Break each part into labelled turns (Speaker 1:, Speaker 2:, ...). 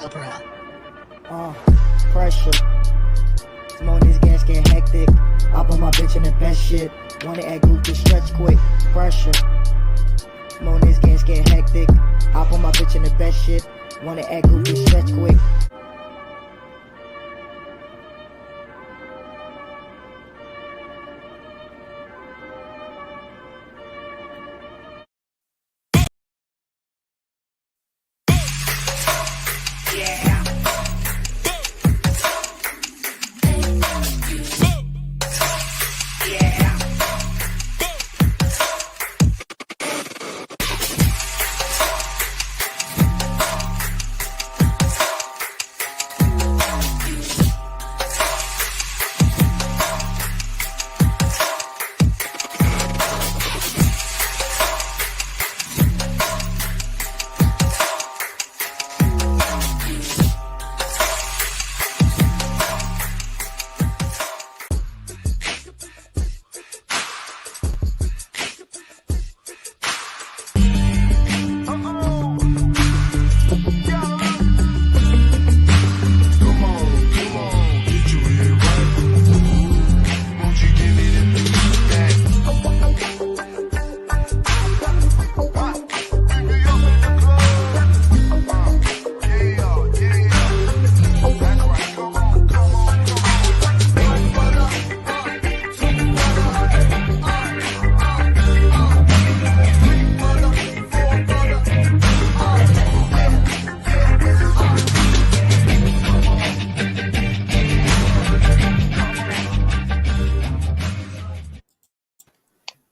Speaker 1: Uh, Pressure. Some on these gas get hectic. Up on my bitch in the best shit. Wanna act goofy, stretch quick. Pressure. Some on these gas get hectic. Up on my bitch in the best shit. Wanna act goofy, stretch quick.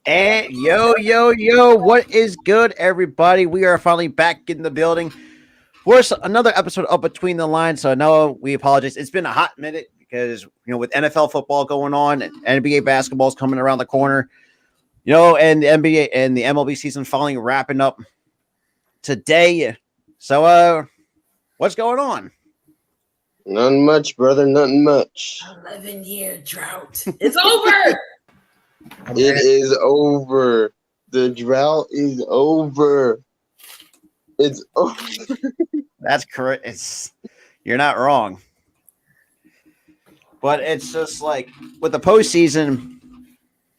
Speaker 2: And yo, what is good, everybody? We are finally back in the building for another episode of Between the Lines. So, no, we apologize. It's been a hot minute because, with NFL football going on and NBA basketball is coming around the corner, and the NBA and the MLB season finally wrapping up today. So, what's going on?
Speaker 3: Nothing much, brother. Nothing much.
Speaker 4: 11-year drought. It's over.
Speaker 3: It is over. The drought is over. It's over.
Speaker 2: That's correct. You're not wrong. But it's just like with the postseason.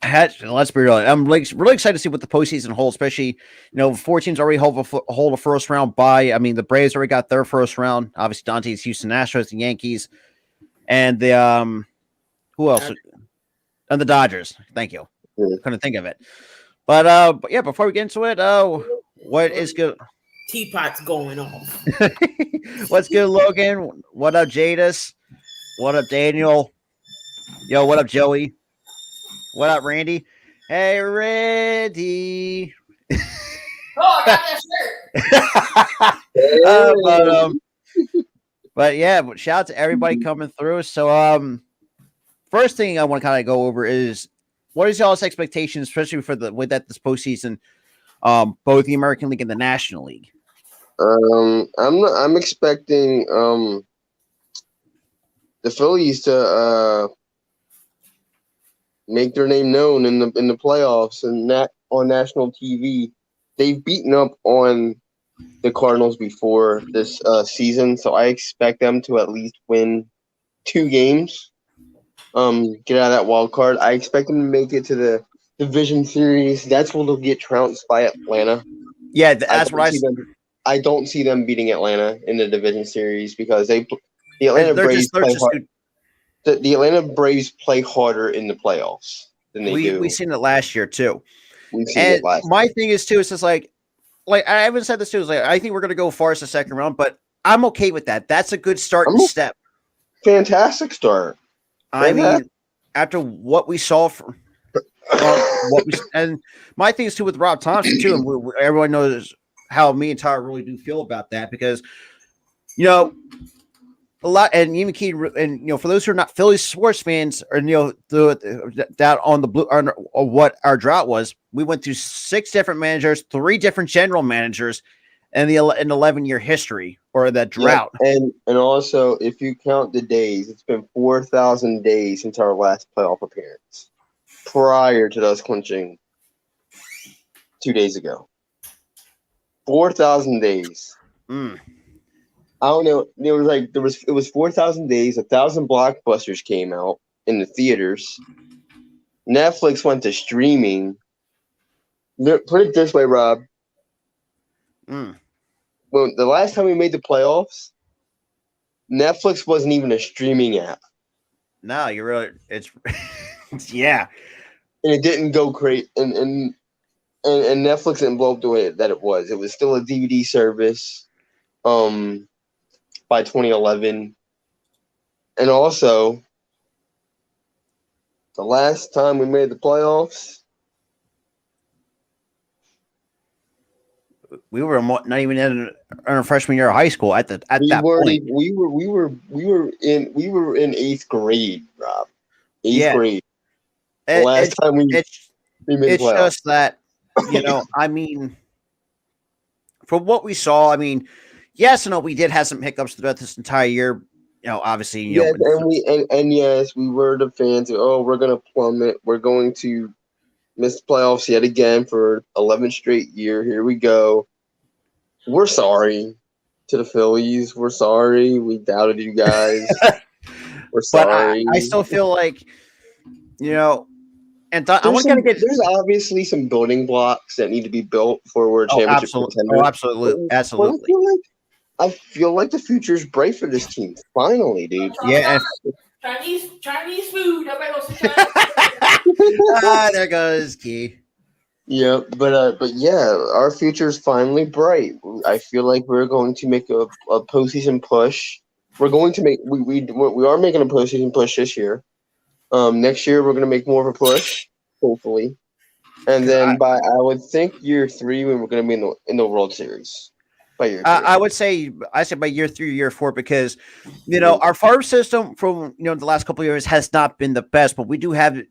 Speaker 2: Let's be real. I'm really excited to see what the postseason holds, especially 4 teams already hold a first round bye. I mean, the Braves already got their first round. Obviously, Dante's Houston Astros, the Yankees, and the who else? And the Dodgers. Thank you. Couldn't think of it. But yeah, before we get into it, what is good?
Speaker 4: Teapot's going off.
Speaker 2: What's good, Logan? What up, Jadis? What up, Daniel? Yo, what up, Joey? What up, Randy? Hey, Randy.
Speaker 4: Oh, I got that shirt.
Speaker 2: But yeah, shout out to everybody coming through. So, first thing I want to kind of go over is what is y'all's expectations, especially for this postseason, both the American League and the National League.
Speaker 3: I'm expecting the Phillies to make their name known in the playoffs and on national TV. They've beaten up on the Cardinals before this season, so I expect them to at least win 2 games. Get out of that wild card. I expect them to make it to the division series. That's where they'll get trounced by Atlanta.
Speaker 2: Yeah, that's what
Speaker 3: I don't see them beating Atlanta in the division series because the Atlanta Braves play harder in the playoffs than they do.
Speaker 2: We've seen it last year too. My thing is too, it's just like I haven't said this too. Is like I think we're going to go far as the second round, but I'm okay with that. That's a good start and step.
Speaker 3: Fantastic start.
Speaker 2: I mean, after what we saw from and my thing is too with Rob Thompson too, and everyone knows how me and Tyler really do feel about that because a lot, and even Key, and for those who are not Phillies sports fans, or that on the blue, or what our drought was, we went through 6 different managers, 3 different general managers, and an 11-year history or that drought.
Speaker 3: Yeah, and also, if you count the days, it's been 4,000 days since our last playoff appearance, prior to us clinching 2 days ago. 4,000 days. I don't know. It was 4,000 days. 1,000 blockbusters came out in the theaters. Netflix went to streaming. Put it this way, Rob.
Speaker 2: Mm.
Speaker 3: Well, the last time we made the playoffs, Netflix wasn't even a streaming app,
Speaker 2: No, you're really. It's yeah.
Speaker 3: and it didn't go great. And Netflix didn't blow up the way that it was. It was still a DVD service. By 2011, and also the last time we made the playoffs,
Speaker 2: We were not even in our freshman year of high school at that point.
Speaker 3: we were in eighth grade, Rob. Eighth
Speaker 2: Yeah.
Speaker 3: grade. The
Speaker 2: It-
Speaker 3: last time we made
Speaker 2: it's
Speaker 3: the playoffs.
Speaker 2: just that, I mean, from what we saw, I mean, yes and no, we did have some hiccups throughout this entire year. Obviously,
Speaker 3: Yes, and yes, we were the fans. Oh, we're gonna plummet. We're going to miss the playoffs yet again for 11 straight year. Here we go. We're sorry to the Phillies. We're sorry. We doubted you guys. We're
Speaker 2: but
Speaker 3: sorry.
Speaker 2: I still feel like, and I
Speaker 3: There's
Speaker 2: want to get.
Speaker 3: there's obviously some building blocks that need to be built for we're a
Speaker 2: Oh,
Speaker 3: championship
Speaker 2: absolutely.
Speaker 3: contender.
Speaker 2: Oh, absolutely.
Speaker 3: But
Speaker 2: Absolutely.
Speaker 3: I feel like the future's bright for this team. Finally, dude.
Speaker 2: Yeah.
Speaker 4: Chinese food. Everybody goes to Chinese food.
Speaker 2: There goes Key.
Speaker 3: Yeah, but yeah, our future's finally bright. I feel like we're going to make a postseason push. We're going to make we are making a postseason push this year. Next year we're going to make more of a push, hopefully, and then I would think year 3 when we're going to be in the World Series. By year 3.
Speaker 2: I would say by year 3 or year 4 because our farm system from the last couple of years has not been the best, but we do have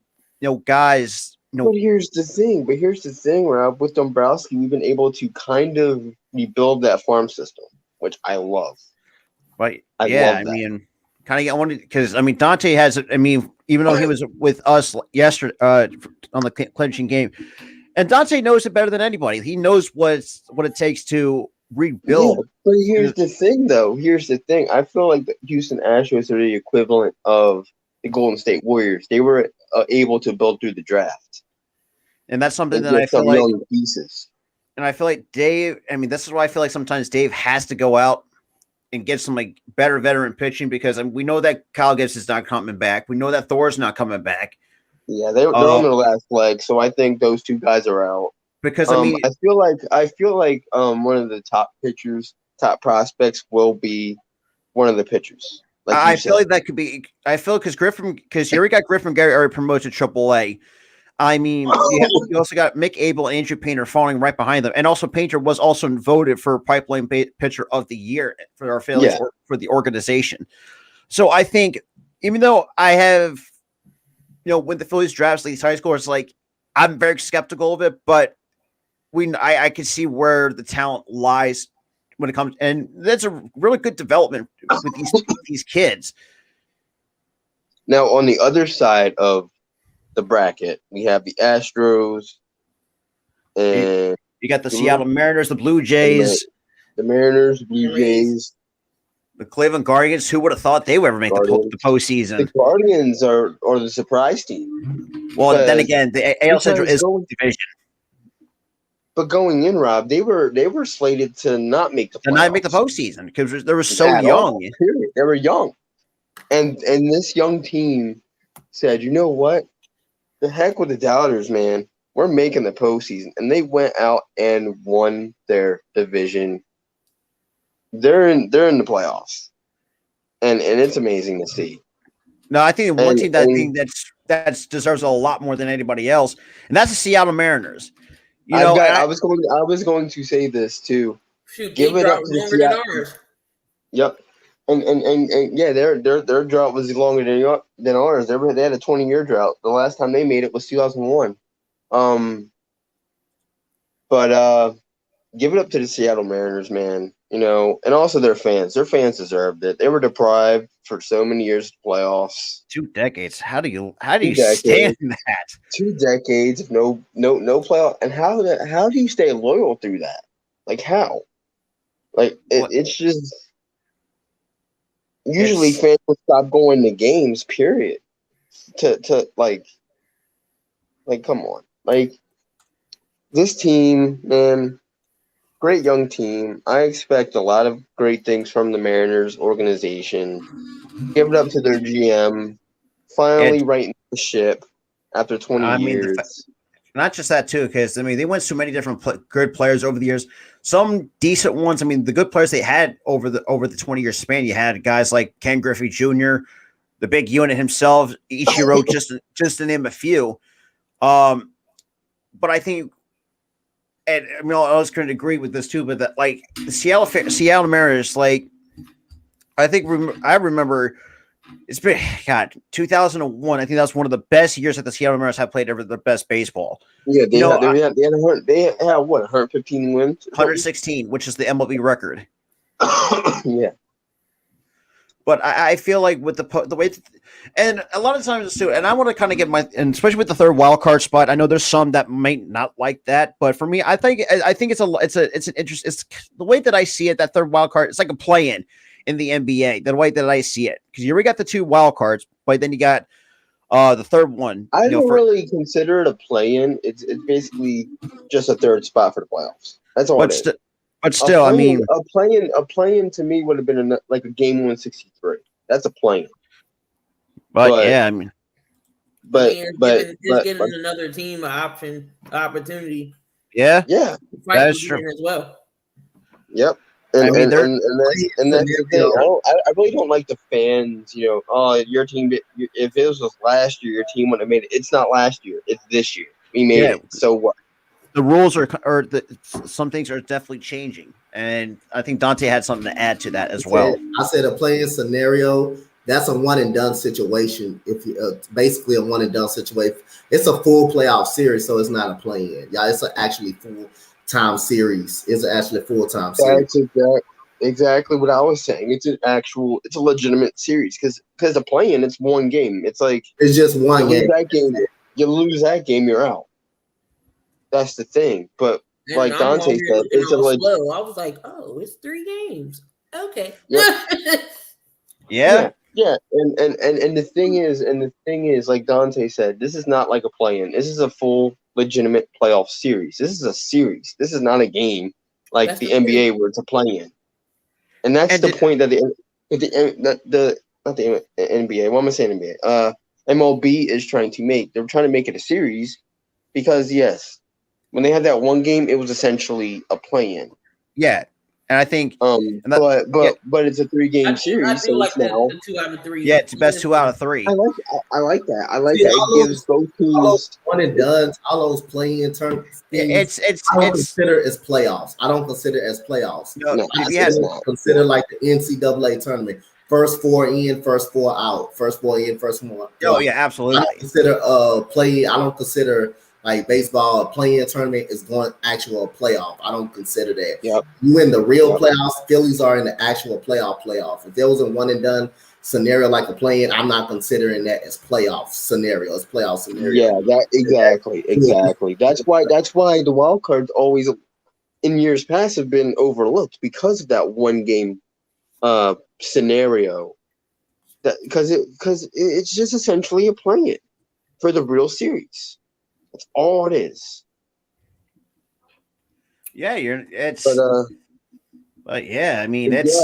Speaker 2: guys.
Speaker 3: But here's the thing, Rob. With Dombrowski, we've been able to kind of rebuild that farm system, which I love.
Speaker 2: Right?
Speaker 3: I
Speaker 2: Yeah,
Speaker 3: love that.
Speaker 2: I mean, kind of. I wanted because Dante has. I mean, even though he was with us yesterday on the clinching game, and Dante knows it better than anybody. He knows what it takes to rebuild.
Speaker 3: Yeah, but here's the thing, though. Here's the thing. I feel like the Houston Astros are the equivalent of the Golden State Warriors. They were able to build through the draft.
Speaker 2: And that's something
Speaker 3: And
Speaker 2: that I
Speaker 3: get
Speaker 2: feel
Speaker 3: some
Speaker 2: like.
Speaker 3: young pieces.
Speaker 2: And I feel like Dave. I mean, this is why I feel like sometimes Dave has to go out and get some better veteran pitching because we know that Kyle Gibbs is not coming back. We know that Thor's not coming back.
Speaker 3: Yeah, they're on their last leg, so I think those two guys are out.
Speaker 2: Because
Speaker 3: I feel like one of the top pitchers, top prospects will be one of the pitchers. Like
Speaker 2: I feel like that could be. I feel because here we got Griffin Gary already promoted to AAA. I mean, you also got Mick Abel and Andrew Painter falling right behind them, and also Painter was also voted for Pipeline Pitcher of the Year for our Phillies for the organization. So I think, even though I have, when the Phillies drafts these high scores, like I'm very skeptical of it, but I can see where the talent lies when it comes, and that's a really good development with these kids.
Speaker 3: Now, on the other side of the bracket, we have the Astros, and
Speaker 2: you got the Seattle Mariners, the Blue Jays,
Speaker 3: the Mariners, Blue Jays,
Speaker 2: the Cleveland Guardians. Who would have thought they would ever make the postseason?
Speaker 3: The Guardians are the surprise team.
Speaker 2: Well, then again, the AL Central is division.
Speaker 3: But going in, Rob, they were slated to not make the
Speaker 2: postseason because they were so young.
Speaker 3: All, period. They were young, and this young team said, "You know what? The heck with the doubters, man. We're making the postseason," and they went out and won their division. They're in the playoffs, and it's amazing to see.
Speaker 2: No, I think one team that deserves a lot more than anybody else, and that's the Seattle Mariners.
Speaker 3: I was going to say this too.
Speaker 4: Shoot,
Speaker 3: give it up to the Seattle. Yep. And yeah, their drought was longer than ours. They had a 20-year drought. The last time they made it was 2001. But give it up to the Seattle Mariners, man. And also their fans. Their fans deserved it. They were deprived for so many years of playoffs.
Speaker 2: 2 decades. How do you stand that?
Speaker 3: 2 decades of no playoff. And how do you stay loyal through that? Like how? Like it's just. usually
Speaker 2: It's-
Speaker 3: fans would stop going to games. Period. To like come on, like this team, man. Great young team. I expect a lot of great things from the Mariners organization. Give it up to their GM. Finally
Speaker 2: it
Speaker 3: righting the ship after 20
Speaker 2: I mean,
Speaker 3: years.
Speaker 2: not just that too, because I mean, they went so many different good players over the years. Some decent ones. I mean, the good players they had over the 20-year span. You had guys like Ken Griffey Jr., the big unit himself, Ichiro, just to name a few. But I think, and I mean, I was going to agree with this too, but that like the Seattle Mariners, like I think I remember. It's been 2001. I think that's one of the best years that the Seattle Mariners have played ever. The best baseball.
Speaker 3: Yeah,
Speaker 2: You know,
Speaker 3: they had what 115 wins,
Speaker 2: 116, which is the MLB record.
Speaker 3: Yeah,
Speaker 2: But I feel like with the way, and a lot of times too, and I want to kind of get and especially with the third wild card spot. I know there's some that might not like that, but for me, I think it's an interest. It's the way that I see it. That third wild card, it's like a play-in the NBA. The way that I see it, because you already got the 2 wild cards, but then you got the third one.
Speaker 3: I don't really consider it a play-in. It's basically just a third spot for the playoffs. That's all.
Speaker 2: But still, I mean,
Speaker 3: a play-in to me would have been like a game 163. That's a play-in.
Speaker 2: But yeah, I mean,
Speaker 3: but
Speaker 4: giving another team an opportunity.
Speaker 2: Yeah,
Speaker 4: that is true as well.
Speaker 3: Yep. And that's the thing. I really don't like the fans. You know, oh, your team. If it was last year, your team wouldn't have made it. It's not last year. It's this year. We made it. So what?
Speaker 2: The rules some things are definitely changing, and I think Dante had something to add to that as well.
Speaker 5: I said a play-in scenario. That's a one and done situation. If you basically a one and done situation, it's a full playoff series, so it's not a play-in. Yeah, it's actually full time series. It's actually a full time series.
Speaker 3: That's exactly what I was saying. It's a legitimate series because the play-in, it's one game. It's like
Speaker 5: it's just one game.
Speaker 3: You lose that game, you're out. That's the thing. But and like Dante said, it's a
Speaker 4: slow. I was like, oh, it's 3 games. Okay.
Speaker 2: Yeah.
Speaker 3: Yeah, and the thing is, like Dante said, this is not like a play-in. This is a full, legitimate playoff series. This is a series. This is not a game like that's the NBA where it's a play-in. And that's the point that not the NBA. What am I saying? NBA. MLB is trying to make. They're trying to make it a series because yes, when they had that one game, it was essentially a play-in.
Speaker 2: Yeah. And I think,
Speaker 3: but it's a 3-game series.
Speaker 4: I feel like
Speaker 3: so now,
Speaker 4: the 2 out of 3.
Speaker 2: Yeah, it's the best 2 out of 3.
Speaker 3: I like that. I like that. It gives both teams
Speaker 5: one and done. All those play-in tournaments. I don't consider it as playoffs. I don't consider it as playoffs.
Speaker 2: No,
Speaker 5: I consider like the NCAA tournament. First 4 in, first 4 out. First 4 in, first 4 out.
Speaker 2: Oh yeah, absolutely.
Speaker 5: I don't consider play. I don't consider. Like baseball, a play-in tournament is going actual playoff. I don't consider that.
Speaker 3: Yep.
Speaker 5: You in the real playoffs, Phillies are in the actual playoff. If there was a one and done scenario like a play-in, I'm not considering that as playoff scenario. It's playoff scenario.
Speaker 3: Yeah, that exactly. That's why the wild cards always in years past have been overlooked because of that one game scenario. That because it's just essentially a play-in for the real series. That's all it is.
Speaker 2: Yeah, but yeah, I mean
Speaker 3: it's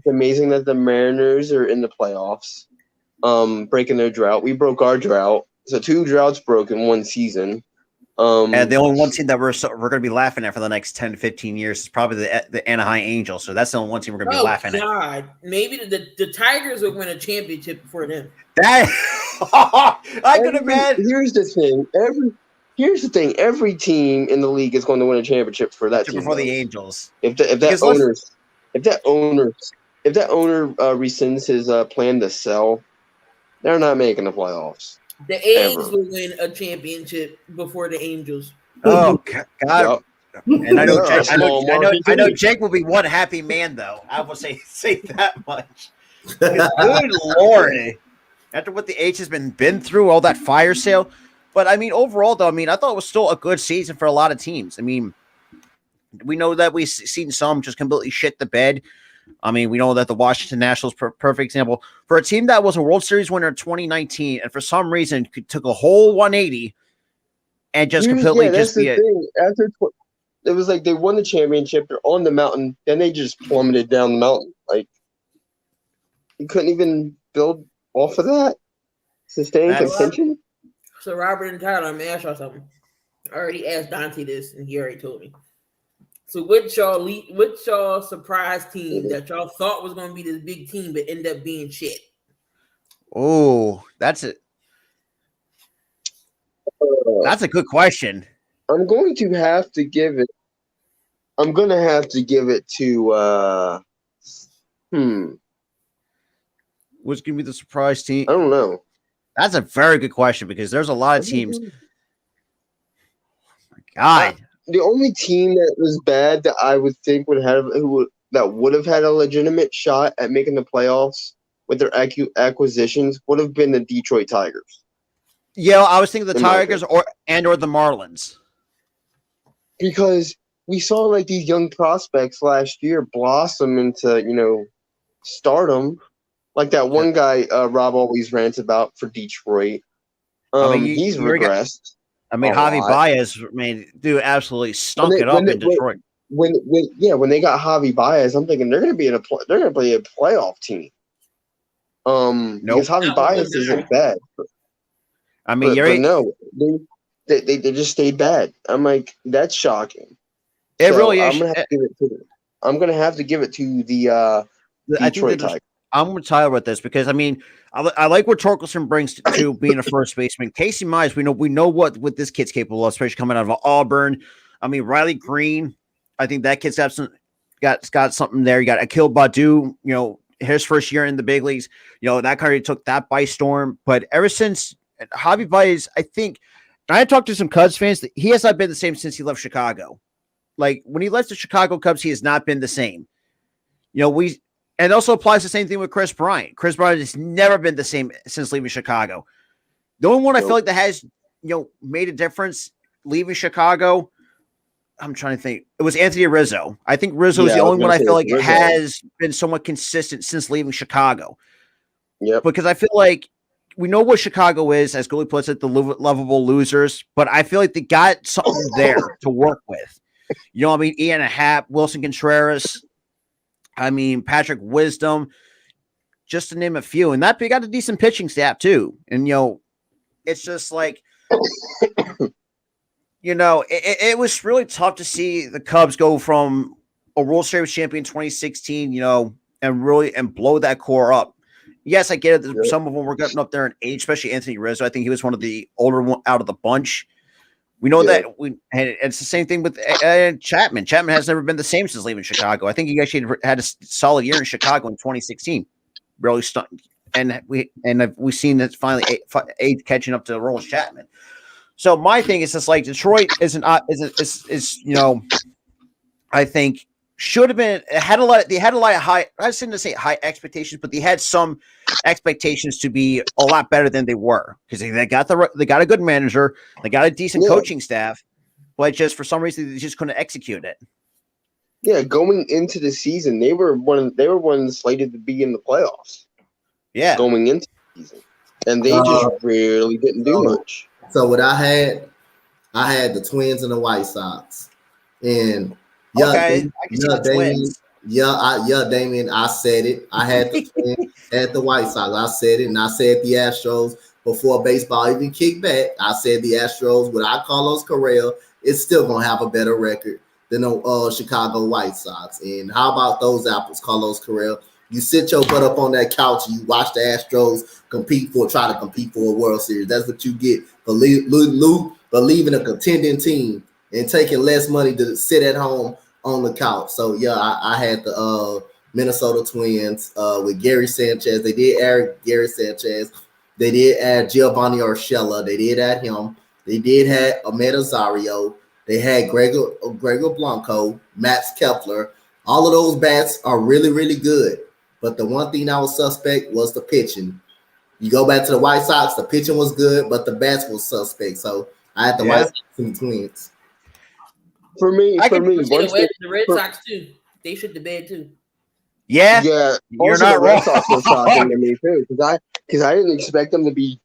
Speaker 3: amazing that the Mariners are in the playoffs, breaking their drought. We broke our drought, so 2 droughts broke in one season.
Speaker 2: And the only one team that we're going to be laughing at for the next 10 to 15 years is probably the Anaheim Angels. So that's the only one team we're going to be laughing at.
Speaker 4: Maybe the Tigers will win a championship before them.
Speaker 2: That I could imagine.
Speaker 3: Here's the thing. Every team in the league is going to win a championship for that team.
Speaker 2: Before the Angels.
Speaker 3: If that owner rescinds his plan to sell, they're not making the playoffs.
Speaker 4: The A's will win a championship before the Angels.
Speaker 2: Oh God! Yep. And I know Jake will be one happy man though. I will say that much. Good Lord! After what the H has been through, all that fire sale. But I mean, overall though, I thought it was still a good season for a lot of teams. I mean, we know that we've seen some just completely shit the bed. I mean, we know that the Washington Nationals, perfect example for a team that was a World Series winner in 2019, and for some reason took a whole 180 and just completely
Speaker 3: that's the thing. It was like they won the championship, they're on the mountain, then they just plummeted down the mountain. Like you couldn't even build off of that, sustain contention.
Speaker 4: So Robert and Tyler, I'm gonna ask y'all something. I already asked Dante this, and he already told me. So which y'all surprise team that y'all thought was gonna be this big team but end up being shit?
Speaker 2: Oh, that's it. That's a good question.
Speaker 3: I'm going to have to give it. I'm gonna have to give it to.
Speaker 2: What's gonna be the surprise team?
Speaker 3: I don't know.
Speaker 2: That's a very good question because there's a lot of teams. Oh my God.
Speaker 3: The only team that was bad that I would think would have had a legitimate shot at making the playoffs with their acquisitions would have been the Detroit Tigers.
Speaker 2: Yeah, I was thinking the Tigers or the Marlins.
Speaker 3: Because we saw like these young prospects last year blossom into, stardom. Like that one guy Rob always rants about for Detroit. He's regressed.
Speaker 2: Javi Baez, absolutely stunk it up in Detroit.
Speaker 3: When they got Javi Baez, I'm thinking they're going to be a playoff team. Because Javi Baez isn't bad. But no, they just stayed bad. I'm like, that's shocking.
Speaker 2: It really is.
Speaker 3: I'm going to have to give it to the Detroit Tigers.
Speaker 2: I'm going to tell you about this because I like what Torkelson brings to being a first baseman. Casey Mize, we know what this kid's capable of, especially coming out of Auburn. Riley Green, I think that kid's got something there. You got Akil Baddoo, his first year in the big leagues. That kind of took that by storm. But ever since Javi Baez, I think, and I talked to some Cubs fans, he has not been the same since he left Chicago. Like when he left the Chicago Cubs, he has not been the same. And it also applies the same thing with Chris Bryant. Chris Bryant has never been the same since leaving Chicago. The only one I feel like that has, made a difference leaving Chicago, I'm trying to think. It was Anthony Rizzo. I think Rizzo is the only one I feel like has been somewhat consistent since leaving Chicago.
Speaker 3: Yep.
Speaker 2: Because I feel like we know what Chicago is, as Goalie puts it, the lovable losers. But I feel like they got something there to work with. Ian Happ, Wilson Contreras, Patrick Wisdom, just to name a few. And that they got a decent pitching staff too. And it's just like it was really tough to see the Cubs go from a World Series champion 2016, and blow that core up. Yes, I get it. Some of them were getting up there in age, especially Anthony Rizzo. I think he was one of the older one out of the bunch. We know that it's the same thing with Chapman. Chapman has never been the same since leaving Chicago. I think he actually had a solid year in Chicago in 2016. Really stunned. And we've seen that finally age catching up to Aroldis Chapman. So my thing is just like Detroit is I think should have been had a lot of high, I shouldn't say high expectations, but they had some expectations to be a lot better than they were because they got a good manager, they got a decent coaching staff, but just for some reason they just couldn't execute it.
Speaker 3: Yeah, going into the season, they were one slated to be in the playoffs.
Speaker 2: Yeah,
Speaker 3: going into the season, and they just really didn't do much.
Speaker 5: So what I had the Twins and the White Sox, and
Speaker 2: Damien,
Speaker 5: I said it. I had the Twins, had the White Sox. I said it, and I said the Astros before baseball even kicked back. I said the Astros without Carlos Correa is still gonna have a better record than the Chicago White Sox. And how about those apples, Carlos Correa? You sit your butt up on that couch and you watch the Astros try to compete for a World Series. That's what you get for leaving a contending team and taking less money to sit at home on the couch. So yeah, I had the Minnesota Twins with Gary Sanchez. They did add Gary Sanchez. They did add Giovanni Urshela. They did add him. They did have Ahmed Azario. They had Gregor Blanco, Max Kepler. All of those bats are really, really good. But the one thing that was suspect was the pitching. You go back to the White Sox, the pitching was good, but the bats was suspect. So I had the White Sox and the Twins.
Speaker 3: For me,
Speaker 4: the Red Sox too. They should the bed too.
Speaker 2: Yeah,
Speaker 3: Yeah,
Speaker 2: you're
Speaker 3: also
Speaker 2: not
Speaker 3: the Red
Speaker 2: wrong.
Speaker 3: Sox were shocking to me too, because I didn't expect them to be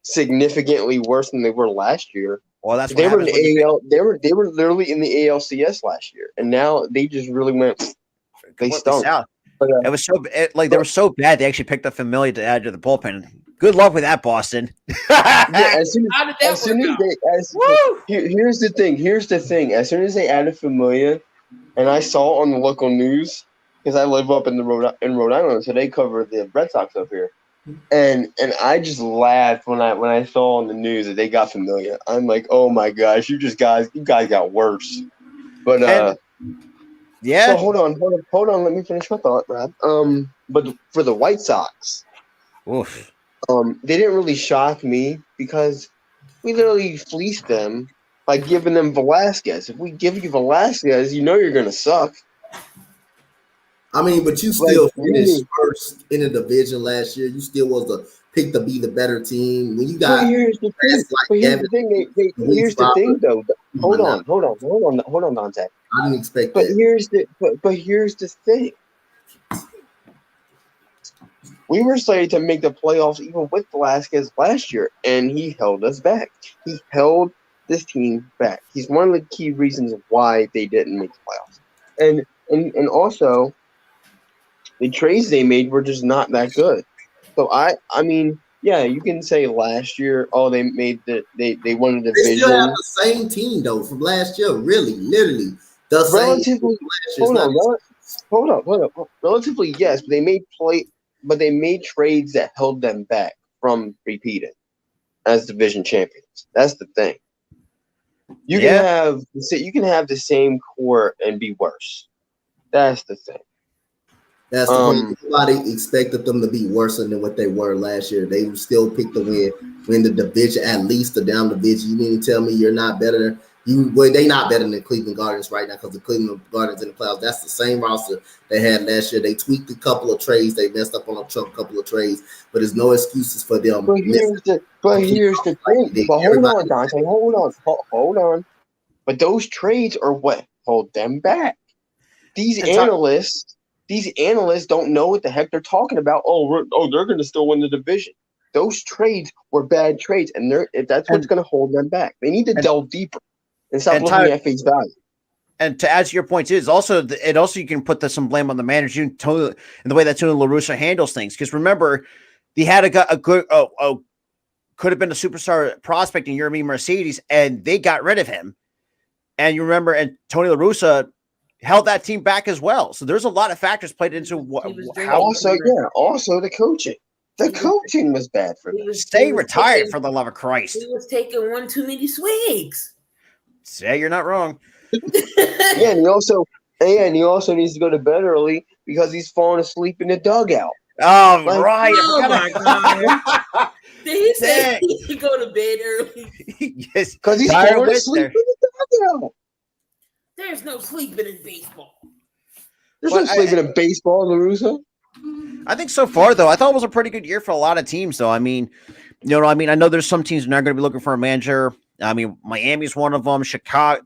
Speaker 3: significantly worse than they were last year.
Speaker 2: Well, that's what
Speaker 3: They were in
Speaker 2: happens when you
Speaker 3: the AL. They were literally in the ALCS last year, and now they just really went.
Speaker 2: pick
Speaker 3: They
Speaker 2: completely
Speaker 3: stunk.
Speaker 2: south.
Speaker 3: But,
Speaker 2: It was they were so bad they actually picked up Familia to add to the bullpen. Good luck with that, Boston.
Speaker 3: yeah,
Speaker 4: How did that
Speaker 3: as soon
Speaker 4: work
Speaker 3: as
Speaker 4: out?
Speaker 3: they as
Speaker 2: Woo!
Speaker 3: here's the thing. Here's the thing. As soon as they added Familia, and I saw on the local news because I live up in Rhode Island, so they cover the Red Sox up here. And I just laughed when I saw on the news that they got Familia. I'm like, oh my gosh, you guys got worse. But
Speaker 2: And yeah,
Speaker 3: so hold on. Let me finish my thought, Rob. But for the White Sox,
Speaker 2: oof.
Speaker 3: they didn't really shock me because we literally fleeced them by giving them Velasquez. If we give you Velasquez, you know you're gonna suck.
Speaker 5: I mean, but you
Speaker 3: Like,
Speaker 5: still finished
Speaker 3: really.
Speaker 5: first in the division last year. You still was the pick to be the better team. When you
Speaker 3: But
Speaker 5: got
Speaker 3: here's the thing.
Speaker 5: guys like
Speaker 3: But here's
Speaker 5: Evan,
Speaker 3: the thing.
Speaker 5: Luis
Speaker 3: Here's the thing,
Speaker 5: Robert,
Speaker 3: though.
Speaker 5: come
Speaker 3: Hold
Speaker 5: on now.
Speaker 3: hold on, Dante.
Speaker 5: I didn't expect
Speaker 3: But
Speaker 5: that.
Speaker 3: here's the thing. We were slated to make the playoffs even with Velasquez last year, and he held us back. He held this team back. He's one of the key reasons why they didn't make the playoffs. And also the trades they made were just not that good. So I mean, yeah, you can say last year, oh, they won the
Speaker 5: They still have
Speaker 3: division.
Speaker 5: the same team though from last year. Really, literally the same.
Speaker 3: Relatively,
Speaker 5: Last year.
Speaker 3: hold
Speaker 5: It's
Speaker 3: on,
Speaker 5: not-
Speaker 3: hold on. Relatively, yes, but they made trades that held them back from repeating as division champions. That's the thing. You
Speaker 2: Yeah.
Speaker 3: can have the same core and be worse. That's the thing.
Speaker 5: That's the point. Nobody expected them to be worse than what they were last year. They still picked the win the division, at least the down division. You mean to tell me you're not better than you? Well, they not better than Cleveland Guardians right now because the Cleveland Guardians in the playoffs. That's the same roster they had last year. They tweaked a couple of trades. They messed up on a couple of trades, but there's no excuses for them.
Speaker 3: But here's the thing. But hold on, Dante. Hold on. But those trades are what hold them back. These analysts don't know what the heck they're talking about. They're going to still win the division. Those trades were bad trades, and that's what's going to hold them back. They need to delve deeper and stop looking at face value.
Speaker 2: And to add to your point, too, is also you can put some blame on the manager and the way that Tony La Russa handles things. Because remember, he had a good could have been a superstar prospect in Yeremy Mercedes, and they got rid of him. And you remember, and Tony La Russa held that team back as well. So there's a lot of factors played into
Speaker 3: Also the coaching. The coaching was bad for them.
Speaker 2: Stay retired, for the love of Christ.
Speaker 4: He was taking one too many swigs.
Speaker 2: Yeah, you're not wrong.
Speaker 3: Yeah, and he also needs to go to bed early because he's falling asleep in the dugout.
Speaker 2: Oh,
Speaker 3: Like,
Speaker 2: right.
Speaker 4: Oh my god. Did he say
Speaker 2: Dang.
Speaker 4: he could go to bed early?
Speaker 2: Yes,
Speaker 3: Because he's
Speaker 2: Tyler
Speaker 3: falling asleep
Speaker 2: Whitner.
Speaker 3: in the dugout.
Speaker 4: There's no sleeping in baseball.
Speaker 3: There's no sleeping in baseball, LaRusso.
Speaker 2: I think so far, though, I thought it was a pretty good year for a lot of teams, though. I mean, I know there's some teams that are going to be looking for a manager. I mean, Miami's one of them. Chicago,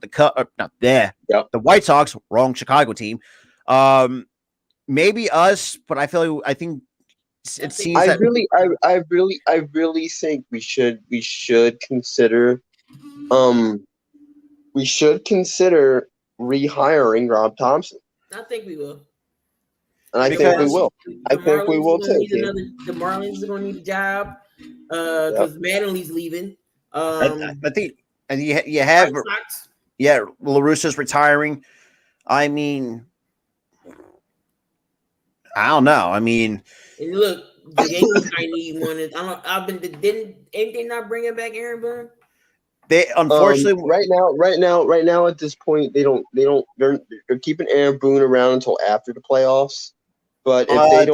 Speaker 2: the White Sox, wrong Chicago team. Maybe us, but I think it seems
Speaker 3: I
Speaker 2: that
Speaker 3: really think we should consider rehiring Rob Thompson.
Speaker 4: I think we will.
Speaker 3: And I think we will. I think we will too.
Speaker 4: The Marlins are going to need a job because Mattingly's leaving.
Speaker 2: I think, and you have, La Russa's retiring. I mean, I don't know. I mean,
Speaker 4: and look, the Yankees might need one. Didn't they not bringing back Aaron Boone?
Speaker 2: They unfortunately
Speaker 3: right now at this point they're keeping Aaron Boone around until after the playoffs. But if they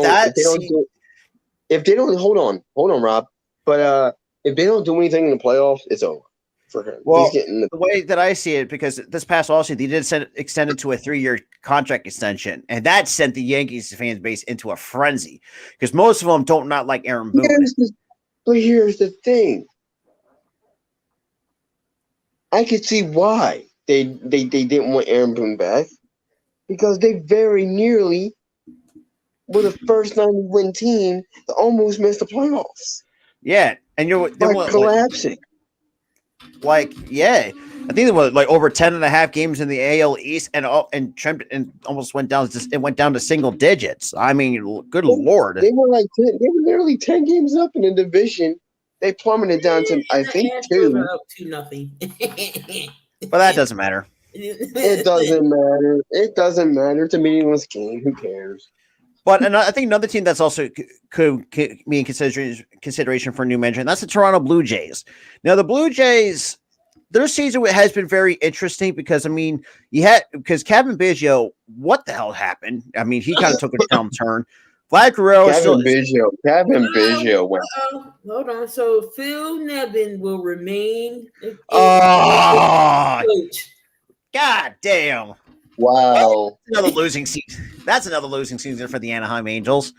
Speaker 3: don't hold on, Rob. But if they don't do anything in the playoffs, it's over for him.
Speaker 2: Well,
Speaker 3: he's getting
Speaker 2: the way that I see it, because this past offseason they did extend it to a 3-year contract extension, and that sent the Yankees fan base into a frenzy because most of them don't not like Aaron Boone.
Speaker 3: But here's the thing. I could see why they didn't want Aaron Boone back because they very nearly with a first 90-win team that almost missed the playoffs
Speaker 2: Yeah, and you're they
Speaker 3: by
Speaker 2: were
Speaker 3: collapsing.
Speaker 2: yeah. I think there was like over 10.5 games in the AL East, and almost went down. It went down to single digits. I mean, good lord.
Speaker 3: They were nearly 10 games up in the division. They plummeted down to I think
Speaker 4: Astros
Speaker 3: 2.
Speaker 4: are up 2-0.
Speaker 2: But that doesn't matter.
Speaker 3: It doesn't matter. It doesn't matter. It's a meaningless game. Who cares?
Speaker 2: But I think another team that's also could be in consideration for a new manager, and that's the Toronto Blue Jays. Now, the Blue Jays, their season has been very interesting because, I mean, because Kevin Biggio, what the hell happened? I mean, he kind of took a downturn. Vlad Guerrero
Speaker 3: Kevin Biggio went.
Speaker 4: Hold on. So Phil Nevin will remain
Speaker 2: Oh,
Speaker 4: coach.
Speaker 2: God damn.
Speaker 3: Wow.
Speaker 2: Another losing season. That's another losing season for the Anaheim Angels.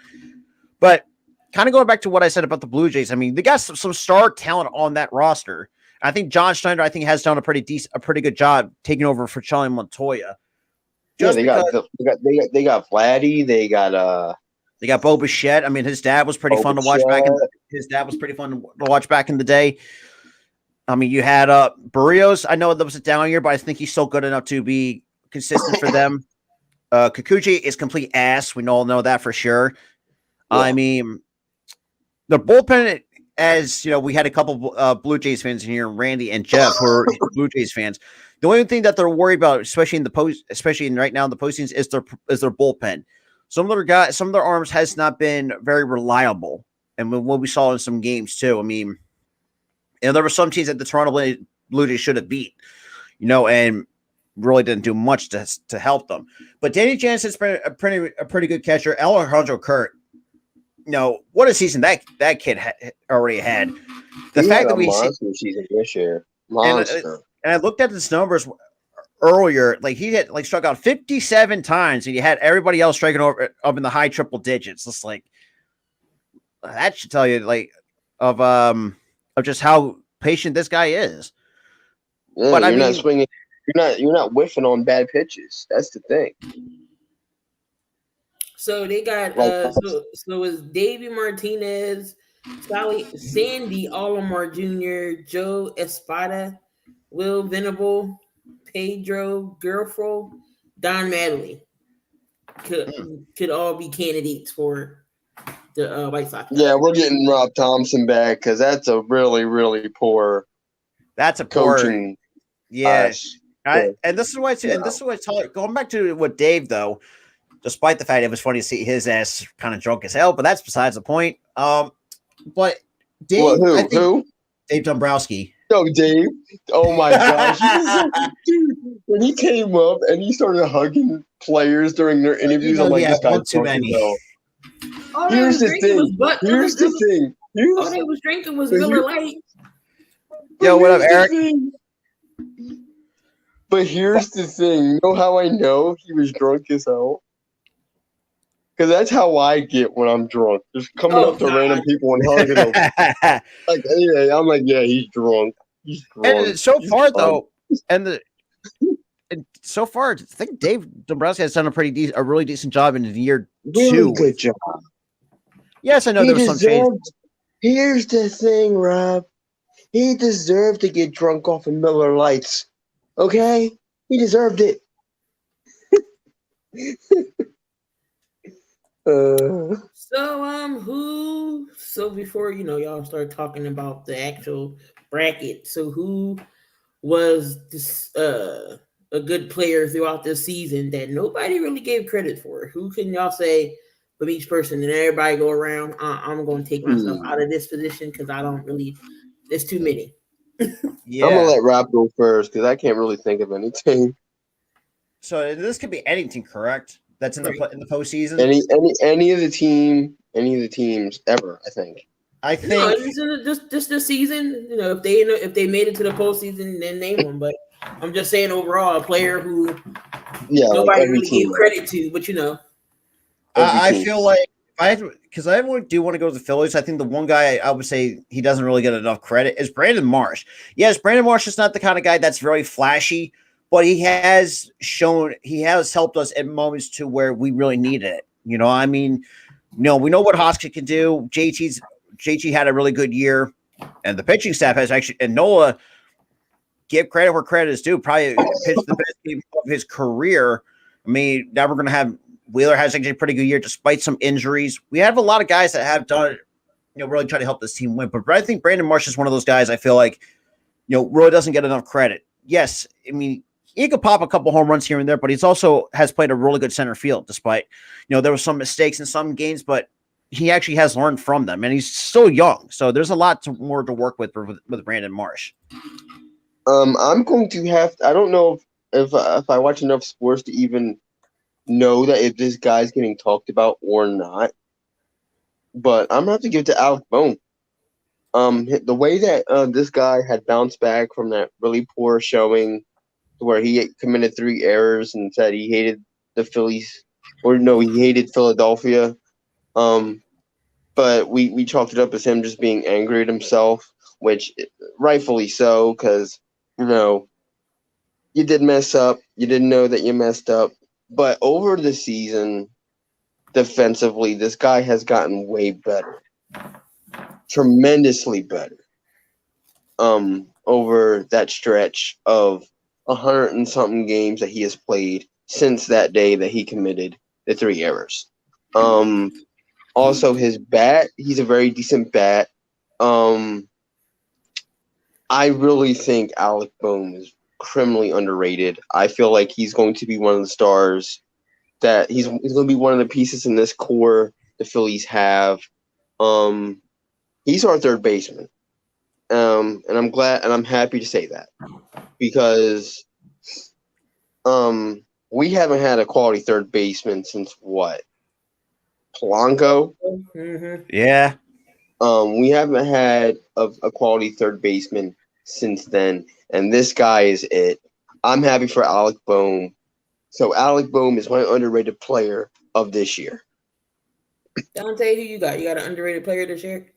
Speaker 2: But kind of going back to what I said about the Blue Jays, I mean, they got some star talent on that roster. I think John Schneider, has done a pretty good job taking over for Charlie Montoya.
Speaker 3: Yeah, they got Vladdy. They got
Speaker 2: Bo Bichette. I mean, his dad was pretty fun to watch back. His dad was pretty fun to watch back in the day. I mean, you had Barrios. I know that was a down year, but I think he's still good enough to be consistent for them. Kikuchi is complete ass. We all know that for sure. Yeah. I mean, the bullpen, as you know, we had a couple Blue Jays fans in here, Randy and Jeff, who are Blue Jays fans. The only thing that they're worried about, especially right now in the postseason, is their bullpen. Some of their arms has not been very reliable, and what we saw in some games too. I mean, there were some teams that the Toronto Blue Jays should have beat, and really didn't do much to help them. But Danny Jansen's been a pretty good catcher. Alejandro Kirk, what a season that kid already had. The fact that
Speaker 3: monster season this year, monster.
Speaker 2: And I looked at his numbers earlier. Like he had struck out 57 times, and you had everybody else striking up in the high triple digits. It's like that should tell you of just how patient this guy is.
Speaker 3: Yeah, but not swinging. You're not whiffing on bad pitches. That's the thing.
Speaker 4: So they got so it's Davey Martinez, Sandy Alomar Jr., Joe Espada, Will Venable, Pedro Guerrero, Don Mattingly could all be candidates for the White Sox.
Speaker 3: Yeah, we're getting Rob Thompson back because that's a really, really poor.
Speaker 2: That's a
Speaker 3: coaching.
Speaker 2: Yeah. And this is why going back to what Dave, though, despite the fact it was funny to see his ass kind of drunk as hell, but that's besides the point. But Dave,
Speaker 3: who?
Speaker 2: Dave Dombrowski.
Speaker 3: Oh, Dave! Oh my gosh, dude! When he came up and he started hugging players during their interviews, I'm like, this guy's too many. Here's the thing.
Speaker 4: All they was drinking was Miller Lite.
Speaker 2: Yo, what up, Eric?
Speaker 3: But here's the thing. You know how I know he was drunk as hell? Because that's how I get when I'm drunk. Just coming up to random people and hugging them. I'm like, yeah, he's drunk. He's drunk.
Speaker 2: And so far, though, and so far, I think Dave Dombrowski has done a really decent job in year 2.
Speaker 3: Really good job.
Speaker 2: Yes, I know there was some change.
Speaker 3: Here's the thing, Rob. He deserved to get drunk off of Miller Lights. Okay? He deserved it.
Speaker 4: So before y'all start talking about the actual bracket, so who was this a good player throughout this season that nobody really gave credit for? Who can y'all say from each person, and everybody go around? I'm going to take myself out of this position because I don't really. There's too many.
Speaker 2: Yeah.
Speaker 3: I'm gonna let Rob go first because I can't really think of anything.
Speaker 2: So this could be anything, correct? That's in the postseason.
Speaker 3: Any of the teams ever. I think.
Speaker 4: No, just this season. If they made it to the postseason, then name them. But I'm just saying overall, a player who nobody really gave credit to. But
Speaker 2: I feel like because I do want to go to the Phillies. I think the one guy I would say he doesn't really get enough credit is Brandon Marsh. Yes, Brandon Marsh is not the kind of guy that's very flashy, but he has helped us at moments to where we really needed it. You know, I mean, we know what Hoskins can do. JT had a really good year, and the pitching staff has actually, and Nola, give credit where credit is due, probably pitched the best game of his career. I mean, now we're going to have Wheeler has actually a pretty good year despite some injuries. We have a lot of guys that have done, really try to help this team win. But I think Brandon Marsh is one of those guys I feel like, really doesn't get enough credit. Yes, I mean, he could pop a couple home runs here and there, but he's also has played a really good center field despite, there were some mistakes in some games, but he actually has learned from them, and he's still young. So there's a lot more to work with Brandon Marsh.
Speaker 3: I'm going to have. I don't know if I watch enough sports to even know that if this guy's getting talked about or not. But I'm gonna have to give it to Alec Bohm. The way that this guy had bounced back from that really poor showing, where he committed 3 errors and said he hated the Phillies, or no, he hated Philadelphia. But we chalked it up as him just being angry at himself, which rightfully so, because you did mess up. You didn't know that you messed up. But over the season, defensively, this guy has gotten way better. Tremendously better. Over that stretch of 100 and something games that he has played since that day that he committed the 3 errors. Also, his bat, he's a very decent bat. I really think Alec Bohm is criminally underrated. I feel like he's going to be one of the stars, that he's going to be one of the pieces in this core the Phillies have. He's our third baseman. And I'm glad and I'm happy to say that, because we haven't had a quality third baseman since what? Polanco?
Speaker 4: Mm-hmm.
Speaker 2: Yeah.
Speaker 3: We haven't had a quality third baseman since then, and this guy is it. I'm happy for Alec Bohm. So Alec Bohm is my underrated player of this year.
Speaker 4: Dante, who you got? You got an underrated player this year?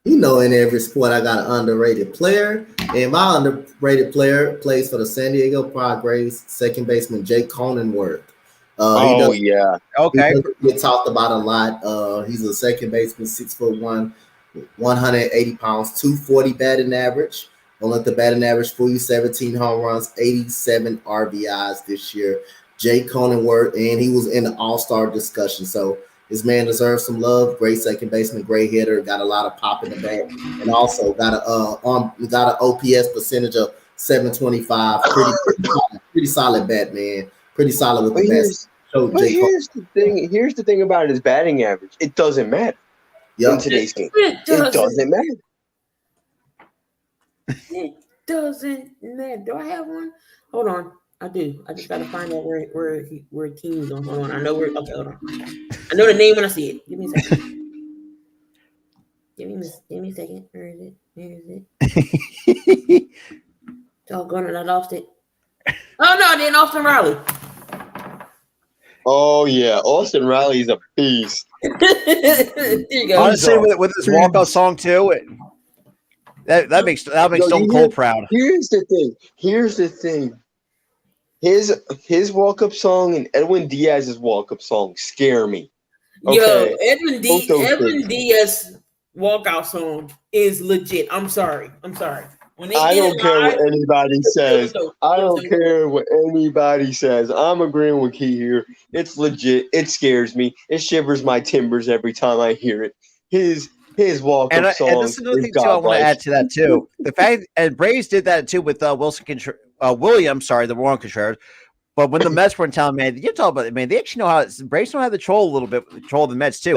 Speaker 5: In every sport, I got an underrated player. And my underrated player plays for the San Diego Padres, second baseman Jake Cronenworth.
Speaker 3: Yeah.
Speaker 2: Okay.
Speaker 5: He get talked about a lot. He's a second baseman, 6'1", 180 pounds, 240 batting average. Don't let the batting average fool you. 17 home runs, 87 RBIs this year. Jake Cronenworth, and he was in the All-Star discussion. So this man deserves some love. Great second baseman, great hitter, got a lot of pop in the back, and also got an OPS percentage of 725. Pretty solid bat, man. Pretty solid with the best. So
Speaker 3: here's the thing. Here's the thing about his batting average. It doesn't matter in today's game. It doesn't matter.
Speaker 4: It doesn't matter. Do I have one? Hold on. I do. I just gotta find out where teams on. Hold on. I know where. Okay, hold on. I know the name when I see it. Give me a second. Give me a second. Where is it? Doggone it! I lost it. Oh no! I didn't. Austin Riley.
Speaker 3: Oh yeah, Austin Riley's a beast.
Speaker 4: There you go.
Speaker 2: Honestly, with his walkout song too, that makes Stone Cold proud.
Speaker 3: Here's the thing. His walk-up song and Edwin Diaz's walk-up song scare me. Okay.
Speaker 4: Yo, Edwin Diaz walkout song is legit. I'm sorry.
Speaker 3: I don't care what anybody says. I don't care what anybody says. I'm agreeing with Key here. It's legit. It scares me. It shivers my timbers every time I hear it. His walk-up song.
Speaker 2: And this is another thing too. I want to add to that too. The fact and Braves did that too with Williams. Sorry, the wrong Contreras. But when the Mets were in town, man, you talk about it, man. They actually know how Braves know how to troll a little bit, troll the Mets too.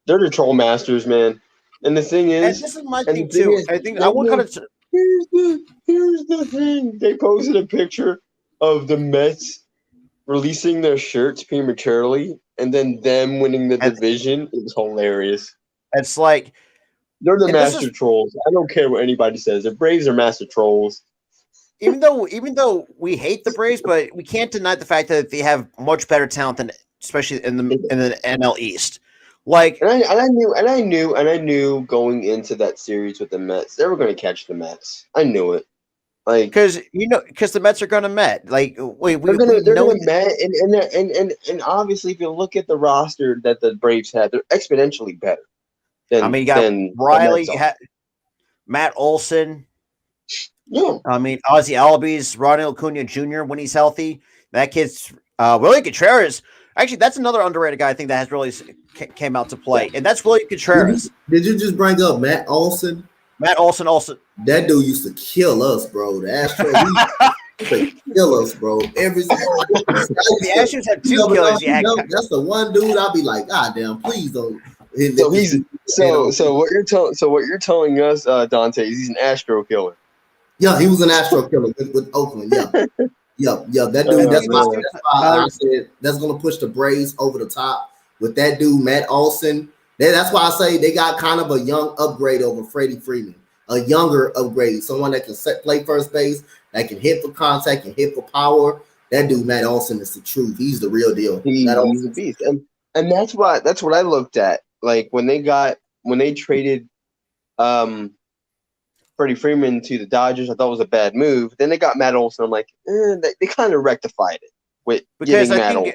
Speaker 3: They're the troll masters, man. And the thing is,
Speaker 2: and this is my thing too. I think I want kind of.
Speaker 3: Here's the thing. They posted a picture of the Mets releasing their shirts prematurely, and then them winning the division. It was hilarious.
Speaker 2: It's like
Speaker 3: they're the master trolls. I don't care what anybody says. The Braves are master trolls.
Speaker 2: Even though we hate the Braves, but we can't deny the fact that they have much better talent than, especially in the NL East. Like,
Speaker 3: and I knew going into that series with the Mets, they were going to catch the Mets. I knew it. Like
Speaker 2: because the Mets are going to Met. Like we
Speaker 3: they're gonna
Speaker 2: know
Speaker 3: met and obviously if you look at the roster that the Braves had, they're exponentially better than
Speaker 2: I mean, you got
Speaker 3: than the
Speaker 2: Riley,
Speaker 3: Mets
Speaker 2: you
Speaker 3: are.
Speaker 2: had Matt Olson.
Speaker 3: Yeah.
Speaker 2: I mean, Ozzy Albies, Ronald Acuna Jr. when he's healthy. That kid's Willie Contreras. Actually, that's another underrated guy I think that has really came out to play, and that's Willie Contreras.
Speaker 5: Did you just bring up Matt Olson?
Speaker 2: Matt Olson also.
Speaker 5: That dude used to kill us, bro. The Astros used to kill us, bro. Every
Speaker 2: The Astros have two killers. Yeah,
Speaker 5: that's the one dude I'll be like, God damn, please don't.
Speaker 3: So what you're telling us, Dante, is he's an Astro killer.
Speaker 5: Yeah, he was an Astro killer with Oakland. Yeah. Yeah, that dude. That's why I said that's gonna push the Braves over the top with that dude, Matt Olson. That's why I say they got kind of a young upgrade over Freddie Freeman, a younger upgrade, someone that can play first base, that can hit for contact and hit for power. That dude, Matt Olson, is the truth. He's the real deal.
Speaker 3: He's a beast, and that's what I looked at. Like when they traded Freddie Freeman to the Dodgers, I thought it was a bad move. Then they got Matt Olson. I'm like, they kind of rectified it with
Speaker 2: because
Speaker 3: getting
Speaker 2: I
Speaker 3: Matt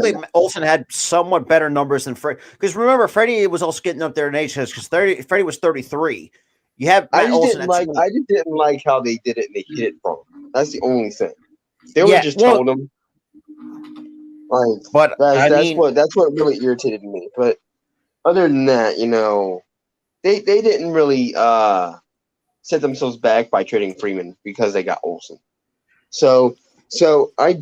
Speaker 2: think
Speaker 3: Olson.
Speaker 2: Olson had somewhat better numbers than Freddie. Because remember, Freddie was also getting up there in age because Freddie was 33. You have Matt Olson.
Speaker 3: I just didn't like how they did it and they hit it from him. That's the only thing. They would have just told him. Like,
Speaker 2: but
Speaker 3: that's what really irritated me. But other than that, they didn't really set themselves back by trading Freeman because they got Olson. So I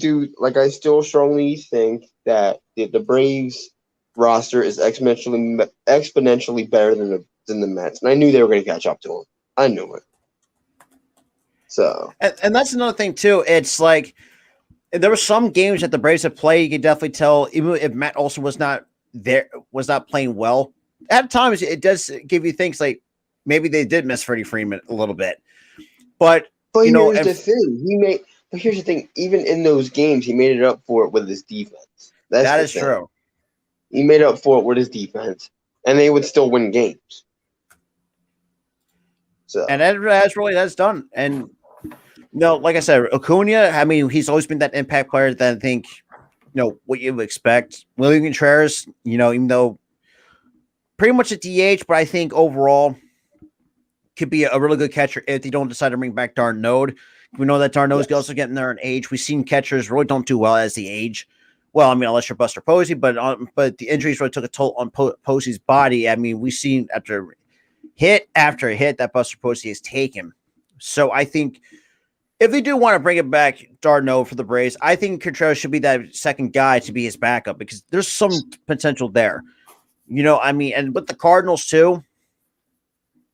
Speaker 3: still strongly think that the Braves roster is exponentially better than the Mets, and I knew they were going to catch up to them. I knew it. So
Speaker 2: and that's another thing too. It's like there were some games that the Braves have played. You can definitely tell, even if Matt Olson was not playing well. At times, it does give you things like maybe they did miss Freddie Freeman a little bit, but
Speaker 3: here's the thing. But here's the thing. Even in those games, he made it up for it with his defense.
Speaker 2: That is true.
Speaker 3: He made up for it with his defense, and they would still win games. So
Speaker 2: and that's done. And like I said, Acuna. I mean, he's always been that impact player that I think what you would expect. William Contreras, even though pretty much a DH, but I think overall could be a really good catcher if they don't decide to bring back d'Arnaud. We know that d'Arnaud's also getting there in age. We've seen catchers really don't do well as the age. Well, I mean, unless you're Buster Posey, but the injuries really took a toll on Posey's body. I mean, we've seen after hit that Buster Posey has taken. So I think if they do want to bring it back, d'Arnaud for the Braves, I think Contreras should be that second guy to be his backup because there's some potential there. I mean, and with the Cardinals too,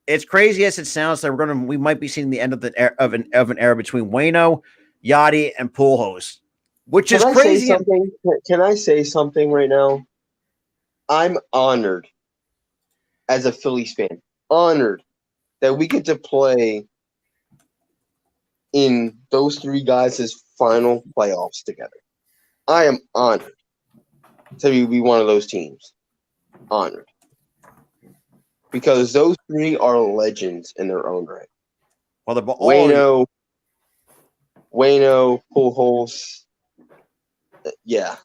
Speaker 2: it's crazy as it sounds that we might be seeing the end of an era between Waino, Yachty, and Pujols, which is crazy.
Speaker 3: Can I say something right now? I'm honored as a Phillies fan, honored that we get to play in those three guys' final playoffs together. I am honored to be one of those teams. Honored. Because those three are legends in their own right.
Speaker 2: Well, they're all
Speaker 3: Waino, Pujols. Yeah.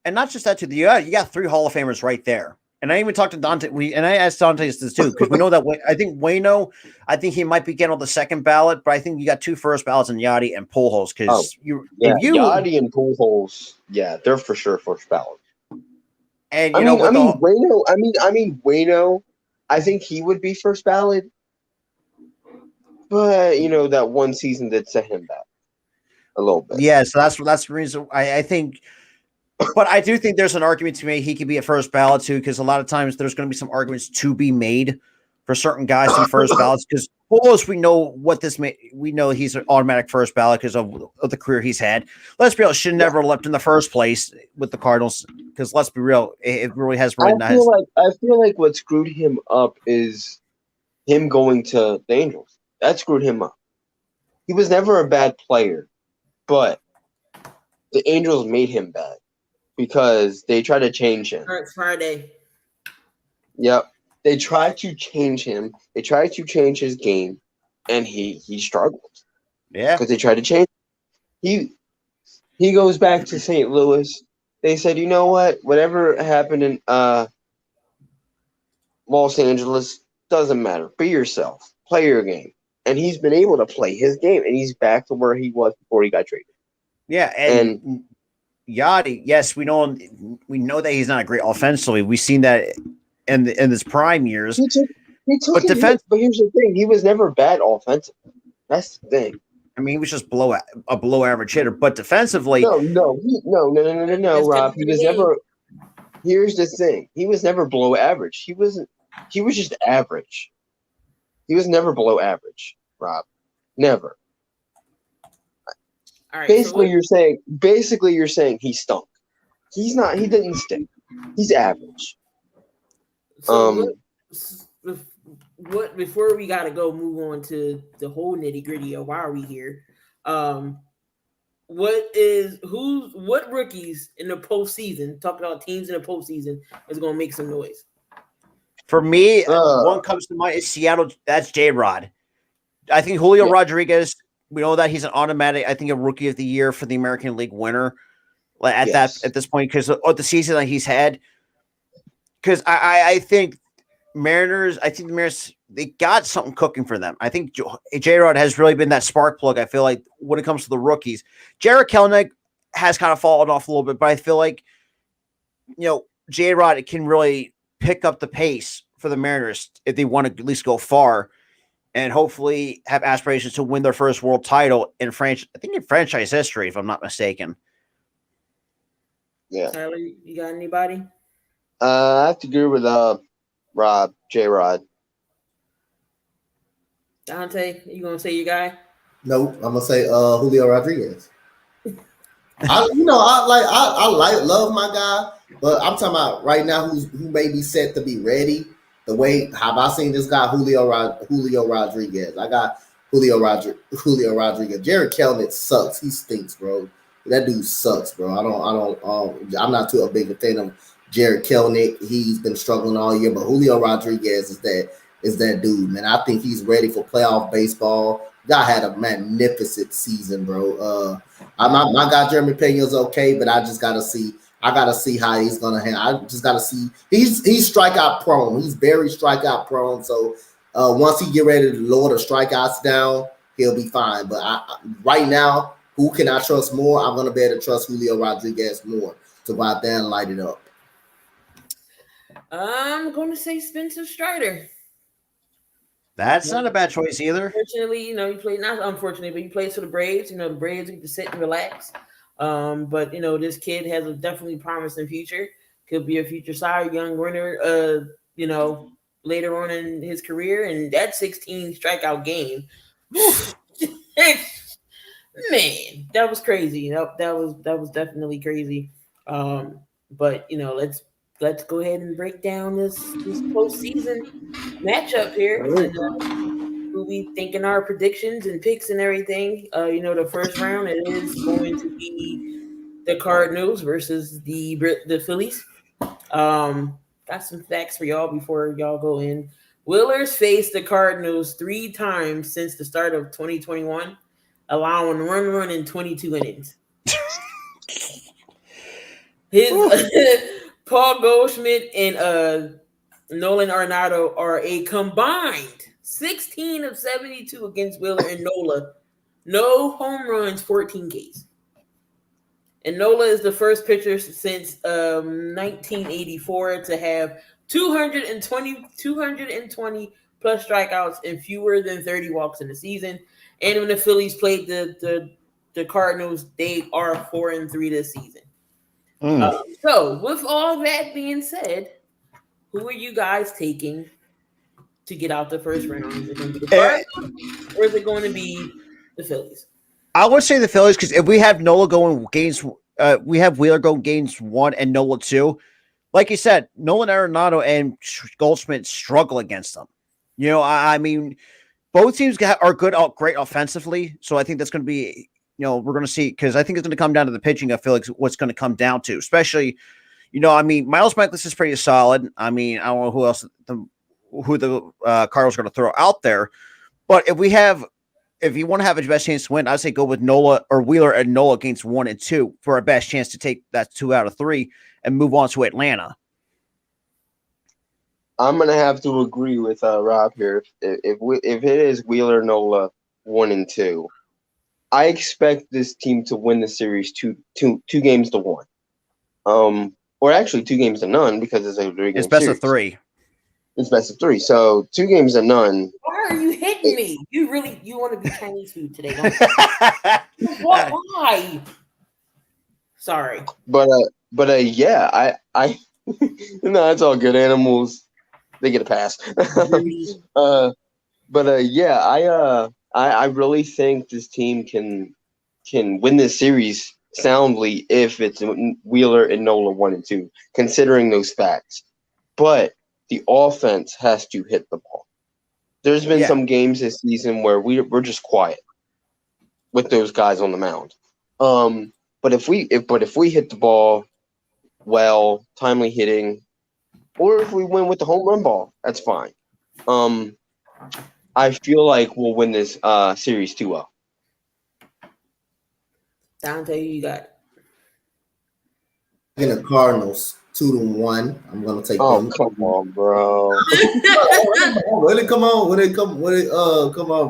Speaker 2: And not just that, too. You got three Hall of Famers right there. And I even talked to Dante. And I asked Dante this too, because we know that I think Waino, I think he might be getting on the second ballot, but I think you got two first ballots in Yachty and Pujols. Because
Speaker 3: Yachty and Pujols, they're for sure first ballot.
Speaker 2: And
Speaker 3: Waino, I think he would be first ballot. But that one season did set him back a little bit.
Speaker 2: Yeah, so that's the reason I think. But I do think there's an argument to make he could be a first ballot too, because a lot of times there's going to be some arguments to be made for certain guys to be first ballots. Because Pujols, we know he's an automatic first ballot because of the career he's had. Let's be honest, should never left in the first place with the Cardinals. Because let's be real, it really has really nice.
Speaker 3: I feel like what screwed him up is him going to the Angels. That screwed him up. He was never a bad player, but the Angels made him bad because they tried to change him.
Speaker 4: It's Friday.
Speaker 3: Yep. They tried to change him. They tried to change his game. and he struggled
Speaker 2: Yeah.
Speaker 3: because they tried to change. He goes back to St. Louis. They said, you know what? Whatever happened in Los Angeles doesn't matter. Be yourself. Play your game. And he's been able to play his game, and he's back to where he was before he got traded.
Speaker 2: Yeah, and Yachty, yes, we know that he's not great offensively. We've seen that in his prime years.
Speaker 3: He took
Speaker 2: But
Speaker 3: but here's the thing: he was never bad offensively. That's the thing.
Speaker 2: I mean, he was just a below average hitter, but defensively,
Speaker 3: No, Rob. He was never. Here's the thing: he was never below average. He wasn't. He was just average. He was never below average, Rob. Never.
Speaker 4: All right,
Speaker 3: Basically, you're saying he stunk. He's not. He didn't stink. He's average.
Speaker 4: What before we gotta go move on to the whole nitty gritty of why are we here? What rookies in the postseason? Talking about teams in the postseason is gonna make some noise.
Speaker 2: for me, one comes to mind is Seattle. That's J-Rod. I think Julio Rodriguez. We know that he's an automatic. I think a rookie of the year for the American League winner at this point because of the season that he's had. Because I think Mariners. I think the Mariners they got something cooking for them. I think J-Rod has really been that spark plug. I feel like when it comes to the rookies, Jarred Kelenic has kind of fallen off a little bit, but I feel like J-Rod can really pick up the pace for the Mariners if they want to at least go far. And hopefully have aspirations to win their first world title in franchise history, if I'm not mistaken.
Speaker 3: Yeah.
Speaker 4: Tyler, you got anybody?
Speaker 3: I have to agree with J-Rod.
Speaker 4: Dante, you gonna say your guy?
Speaker 5: Nope, I'm gonna say Julio Rodriguez. I love my guy, but I'm talking about right now who may be set to be ready. The way have I seen this guy Julio Rodriguez? I got Julio Rodriguez. Jarred Kelenic sucks. He stinks, bro. That dude sucks, bro. I'm not too a big a fan of Jarred Kelenic. He's been struggling all year, but Julio Rodriguez is that dude, man. I think he's ready for playoff baseball. Guy had a magnificent season, bro. My guy Jeremy Pena's okay, but I just gotta see. I gotta see how he's gonna handle. I just gotta see. He's strikeout prone. He's very strikeout prone. So once he get ready to lower the strikeouts down, he'll be fine. But right now, who can I trust more? I'm gonna be able to trust Julio Rodriguez more to go out there and light it up.
Speaker 4: I'm gonna say Spencer Strider.
Speaker 2: That's not a bad choice either.
Speaker 4: Unfortunately, he played not unfortunately, but he plays for the Braves. The Braves get to sit and relax. But this kid has a definitely promising future. Could be a future Cy Young winner. Later on in his career, and that 16 strikeout game, man, that was crazy. That was definitely crazy. But let's go ahead and break down this postseason matchup here. We'll be thinking our predictions and picks and everything. The first round it is going to be the Cardinals versus the Phillies. Got some facts for y'all before y'all go in. Wheelers faced the Cardinals 3 times since the start of 2021, allowing one run in 22 innings. Paul Goldschmidt and Nolan Arenado are a combined 16 of 72 against Wheeler and Nola. No home runs, 14 Ks. And Nola is the first pitcher since 1984 to have 220 plus strikeouts and fewer than 30 walks in the season. And when the Phillies played the Cardinals, they are 4-3 this season. So, with all that being said, who are you guys taking to get out the first round? Is it going to be the Cardinals, or is it going to be the Phillies?
Speaker 2: I would say the Phillies because if we have Nola going games, we have Wheeler going games 1 and Nola 2. Like you said, Nolan Arenado and Goldschmidt struggle against them. I mean, both teams are great offensively. So I think that's going to be, we're going to see because I think it's going to come down to the pitching. I feel like what's going to come down to, especially, Miles Mikolas is pretty solid. I mean, I don't know who the Cardinals are going to throw out there. But if you want to have a best chance to win, I'd say go with Nola or Wheeler and Nola against 1 and 2 for a best chance to take that 2 out of 3 and move on to Atlanta.
Speaker 3: I'm gonna have to agree with Rob here. If it is Wheeler Nola 1 and 2, I expect this team to win the series two games to 1. Or actually 2 games to none because it's a 3-game
Speaker 2: It's best
Speaker 3: series.
Speaker 2: of 3.
Speaker 3: It's best of 3. So 2 games to none.
Speaker 4: Why are you hitting me? You want to be Chinese food today? Don't you? Why? Sorry.
Speaker 3: But yeah, I no, it's all good. Animals, they get a pass. Yeah, I really think this team can win this series soundly if it's Wheeler and Nola 1 and 2, considering those facts. But the offense has to hit the ball. There's been some games this season where we're just quiet with those guys on the mound. But if we hit the ball well, timely hitting, or if we win with the home run ball, that's fine. I feel like we'll win this series 2-0.
Speaker 4: Dante, you got.
Speaker 5: In the Cardinals 2-1. I'm gonna take.
Speaker 3: Oh,
Speaker 5: them.
Speaker 3: come on, bro.
Speaker 5: Come on,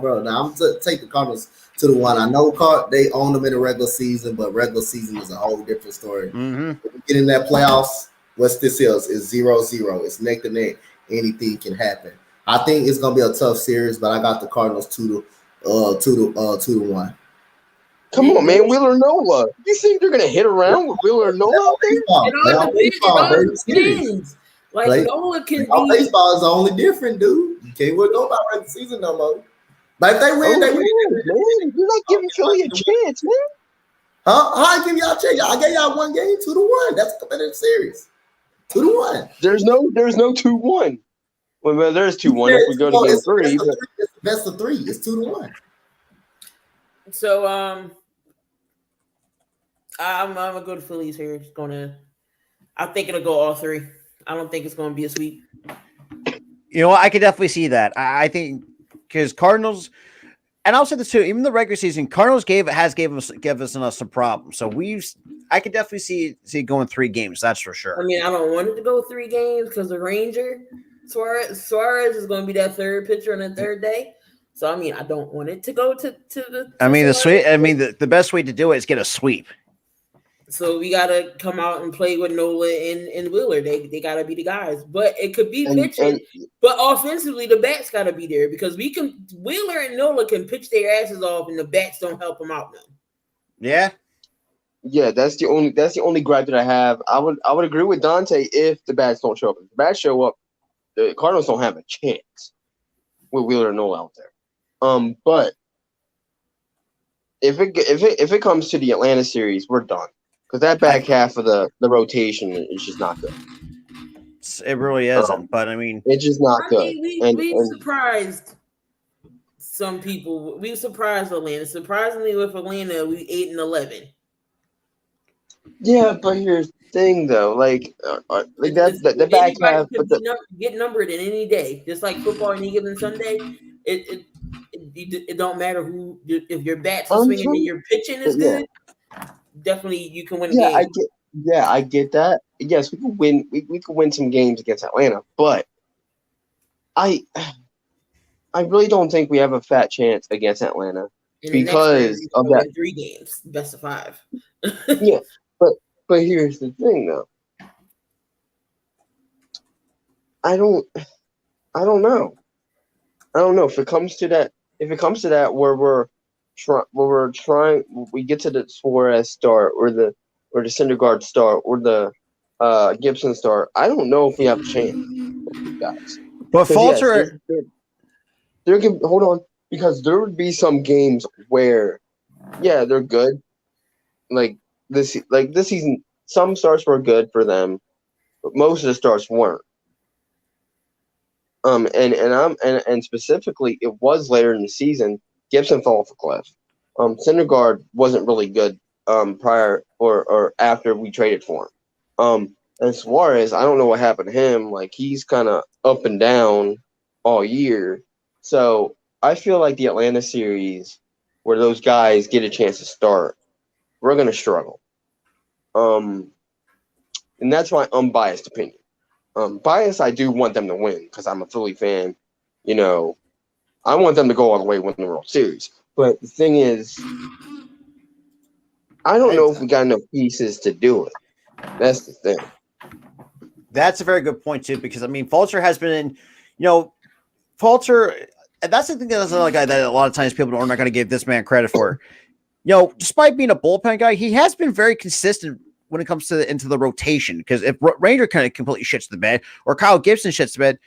Speaker 5: bro. Now I'm take the Cardinals 2-1. I know they own them in the regular season, but regular season is a whole different story.
Speaker 2: Mm-hmm.
Speaker 5: Get in that playoffs. What's this is 0-0. It's neck to neck. Anything can happen. I think it's gonna be a tough series, but I got the Cardinals 2-1.
Speaker 3: Come on, man. Wheeler Nola. You think they're gonna hit around with Wheeler Nola out there?
Speaker 4: Like Nola can be.
Speaker 5: Baseball is only different, dude. You can't go by regular season no more. But if they win, they win.
Speaker 3: Man, you're not giving Philly a chance, man.
Speaker 5: How I give y'all a chance? I gave y'all 1 game, 2-1. That's a competitive series. 2-1.
Speaker 3: There's no 2-1. Well, there's 2-1 if we go to game 3.
Speaker 5: It's best of 3. It's 2-1.
Speaker 4: So I'm gonna go to Phillies here. I think it'll go all 3. I don't think it's gonna be a sweep.
Speaker 2: You know, I could definitely see that. I think because Cardinals, and I'll say this too, even the regular season, Cardinals gave us some problems. So I could definitely see it going 3 games. That's for sure.
Speaker 4: I mean, I don't want it to go 3 games because the Ranger Suarez is going to be that third pitcher on the third day. So I mean, I don't want it to go to the.
Speaker 2: I mean, the best way to do it is get a sweep.
Speaker 4: So we gotta come out and play with Nola and Wheeler. They gotta be the guys, but it could be pitching. But offensively, the bats gotta be there because Wheeler and Nola can pitch their asses off, and the bats don't help them out now.
Speaker 2: Yeah,
Speaker 3: yeah. That's the only gripe that I have. I would agree with Dante if the bats don't show up. If the bats show up, the Cardinals don't have a chance with Wheeler and Nola out there. But if it comes to the Atlanta series, we're done. Because that back half of the rotation is just not good.
Speaker 2: It really isn't. But I mean,
Speaker 3: it's just not good.
Speaker 4: We've surprised some people. We've surprised Atlanta. Surprisingly, with Atlanta, we 8-11.
Speaker 3: Yeah, but here's the thing, though. The back half,
Speaker 4: get numbered in any day, just like football any given Sunday. It don't matter who. If your bats are swinging and your pitching is good. Definitely, you can win a game.
Speaker 3: I get that. Yes, we could win. We could win some games against Atlanta, but I really don't think we have a fat chance against Atlanta because of that.
Speaker 4: 3 games, best of 5.
Speaker 3: Yeah, but here's the thing, though. I don't know. I don't know if it comes to that. If it comes to that, where we get to the Suarez start or the Syndergaard start or the Gibson start. I don't know if we have a chance, guys.
Speaker 2: But Falter,
Speaker 3: there can hold on because there would be some games where, yeah, they're good. Like this season, some starts were good for them, but most of the starts weren't. And specifically, it was later in the season. Gibson fell off a cliff. Syndergaard wasn't really good prior or after we traded for him. And Suarez, I don't know what happened to him. Like he's kind of up and down all year. So I feel like the Atlanta series, where those guys get a chance to start, we're gonna struggle. And that's my unbiased opinion. Bias, I do want them to win because I'm a Philly fan. You know, I want them to go all the way and win the World Series. But the thing is, I don't know if we got enough pieces to do it. That's the thing.
Speaker 2: That's a very good point too, because I mean, Fulcher has been, Fulcher. And that's the thing, that's another guy that a lot of times people are not going to give this man credit for. Despite being a bullpen guy, he has been very consistent when it comes to into the rotation. Because if Ranger kind of completely shits the bed, or Kyle Gibson shits the bed,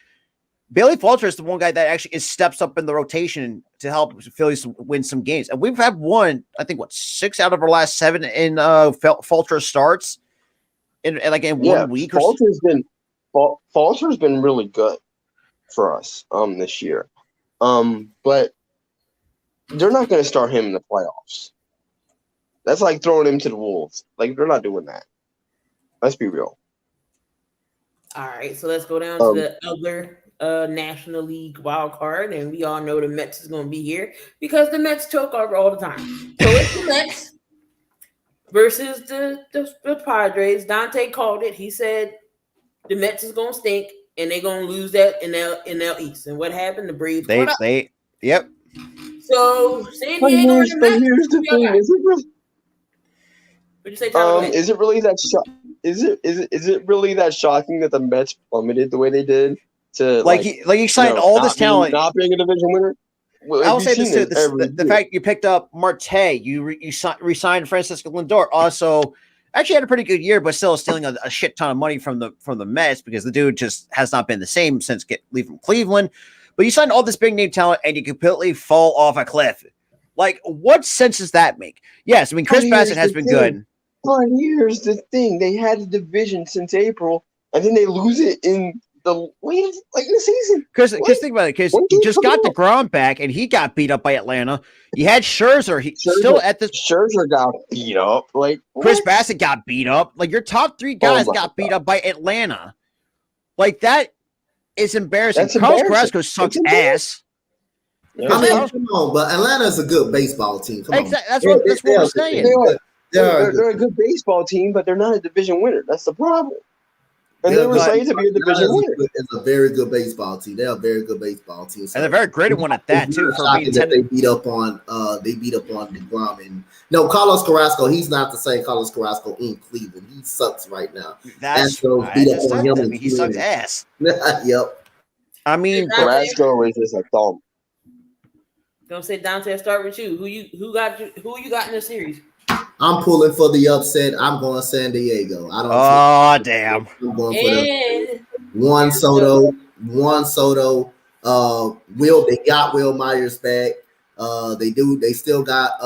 Speaker 2: Bailey Fulcher is the one guy that actually steps up in the rotation to help Phillies win some games. And we've had won, I think, 6 out of our last 7 in Fulcher starts in 1 week.
Speaker 3: Fulcher's been really good for us this year. But they're not going to start him in the playoffs. That's like throwing him to the wolves. Like, they're not doing that. Let's be real.
Speaker 4: All right, so let's go down to the other National League wild card, and we all know the Mets is going to be here because the Mets choke over all the time. So it's the Mets versus the Padres. Dante called it. He said the Mets is going to stink, and they're going to lose that in NL East. And what happened? The Braves.
Speaker 2: Yep.
Speaker 4: So San Diego.
Speaker 3: Here's the thing. Is it really?
Speaker 4: What'd you say, Tyler?
Speaker 3: Is it really that? Is it really that shocking that the Mets plummeted the way they did? To
Speaker 2: you signed all this talent,
Speaker 3: not being a division winner.
Speaker 2: I'll say this too: the fact you picked up Marte, you re-signed Francisco Lindor, also actually had a pretty good year, but still stealing a shit ton of money from the Mets because the dude just has not been the same since leaving Cleveland. But you signed all this big name talent and you completely fall off a cliff. Like, what sense does that make? Yes, I mean Chris Bassett has been good.
Speaker 3: But here's the thing: they had a division since April, and then they lose it in the season.
Speaker 2: Because think about it, because you just got DeGrom back, and he got beat up by Atlanta. You had Scherzer.
Speaker 3: Scherzer got beat up. Like
Speaker 2: Chris Bassett got beat up. Like your top 3 guys got beat up by Atlanta. Like that is embarrassing. Carlos Carrasco sucks ass.
Speaker 5: I mean, come on, but Atlanta's a good baseball team. Come on.
Speaker 2: Exactly. That's what we're saying.
Speaker 3: They're a good baseball team, but they're not a division winner. That's the problem. And they were slated to be a division winner.
Speaker 5: It's a very good baseball team. They're a very good baseball team. So
Speaker 2: and they're very great at one at that too. For being
Speaker 5: they beat up on DeGrom and Carlos Carrasco. He's not the same Carlos Carrasco in Cleveland. He sucks right now.
Speaker 2: He sucks ass.
Speaker 5: Yep.
Speaker 2: I mean,
Speaker 3: Carrasco is just a thumb.
Speaker 4: Don't say Dante. Start with you. Who you got in the series?
Speaker 5: I'm pulling for the upset. I'm going San Diego.
Speaker 2: Damn.
Speaker 5: I'm going for the Juan Soto. They got Will Myers back. They still got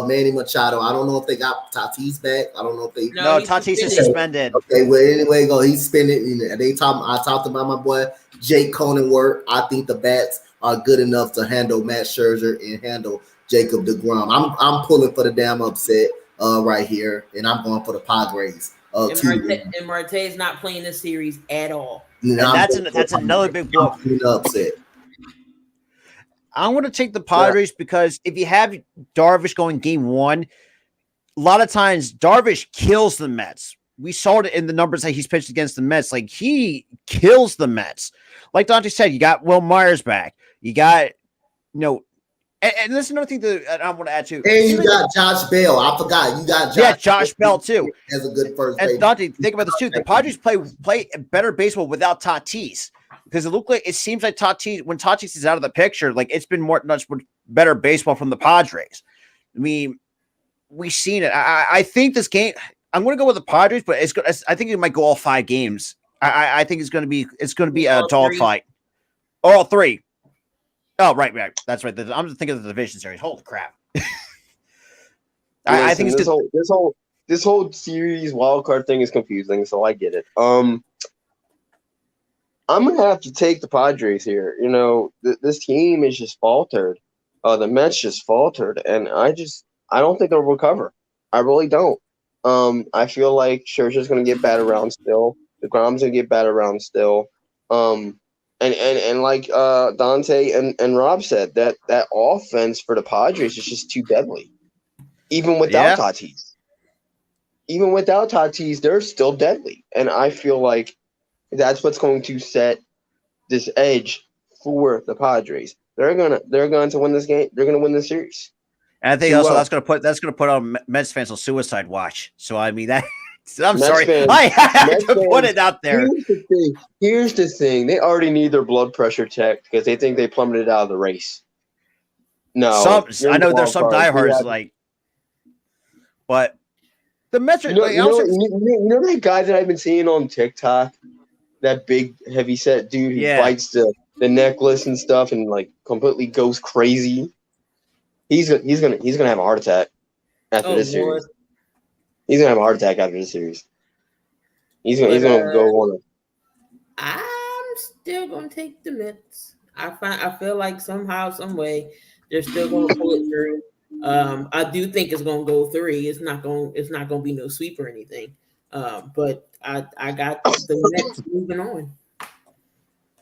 Speaker 5: Manny Machado. I don't know if they got Tatis back. I don't know if they.
Speaker 2: No, Tatis is suspended.
Speaker 5: Okay, well anyway, he's spending. I talked about my boy Jake Cronenworth. I think the bats are good enough to handle Matt Scherzer and handle Jacob DeGrom. I'm pulling for the damn upset right here, and I'm going for the Padres.
Speaker 4: And Marte is not playing this series at all.
Speaker 2: And that's another big blow.
Speaker 5: Upset.
Speaker 2: I want to take the Padres because if you have Darvish going game 1, a lot of times Darvish kills the Mets. We saw it in the numbers that he's pitched against the Mets. Like, he kills the Mets. Like Dante said, you got Will Myers back. You got, and this is another thing that I want to add to.
Speaker 5: And you got Josh Bell. I forgot. You got
Speaker 2: Josh Bell too.
Speaker 5: As a good first
Speaker 2: base. And Dante, think about this too. The Padres play better baseball without Tatis. Because it seems like Tatis, when Tatis is out of the picture, like it's been much better baseball from the Padres. I mean, we've seen it. I think this game, I'm going to go with the Padres, but I think it might go all 5 games. I think it's going to be a dogfight. All 3. Oh, right. That's right. I'm just thinking of the division series. Holy crap! I think it's
Speaker 3: this whole series wild card thing is confusing, so I get it. I'm gonna have to take the Padres here. This team is just faltered. The Mets just faltered, and I don't think they'll recover. I really don't. I feel like Scherzer's gonna get batted around still. DeGrom's gonna get batted around still. And like Dante and Rob said, that offense for the Padres is just too deadly. Even without Tatis. Even without Tatis, they're still deadly. And I feel like that's what's going to set this edge for the Padres. They're going to win this game. They're going to win the series.
Speaker 2: And I think also that's going to put on Mets fans on suicide watch. So I mean that. I'm
Speaker 3: Mets
Speaker 2: sorry,
Speaker 3: fans,
Speaker 2: I have to
Speaker 3: fans,
Speaker 2: put it out there.
Speaker 3: Here's the thing. They already need their blood pressure checked because they think they plummeted out of the race. No,
Speaker 2: I know there's some diehards like, but the Mets are.
Speaker 3: You know that guy that I've been seeing on TikTok, that big heavy set dude who bites the necklace and stuff and like completely goes crazy. He's gonna have a heart attack after this series. He's gonna have a heart attack after this series. He's gonna go on.
Speaker 4: I'm still gonna take the Mets. I feel like somehow, some way, they're still gonna pull it through. I do think it's gonna go 3. It's not gonna be no sweep or anything. But I got the Mets moving on,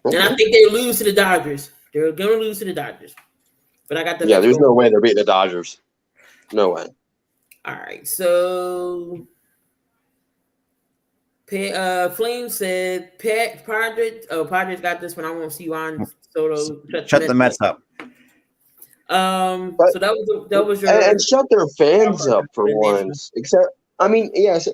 Speaker 4: and I think they lose to the Dodgers. They're gonna lose to the Dodgers. But I got the Mets.
Speaker 3: There's no way they're beating the Dodgers. No way.
Speaker 4: All right, so Flame said Padres got this one. I won't see Juan Soto
Speaker 2: shut the Mets up.
Speaker 4: So that was your
Speaker 3: and shut their fans up for once. Except, I mean, yes,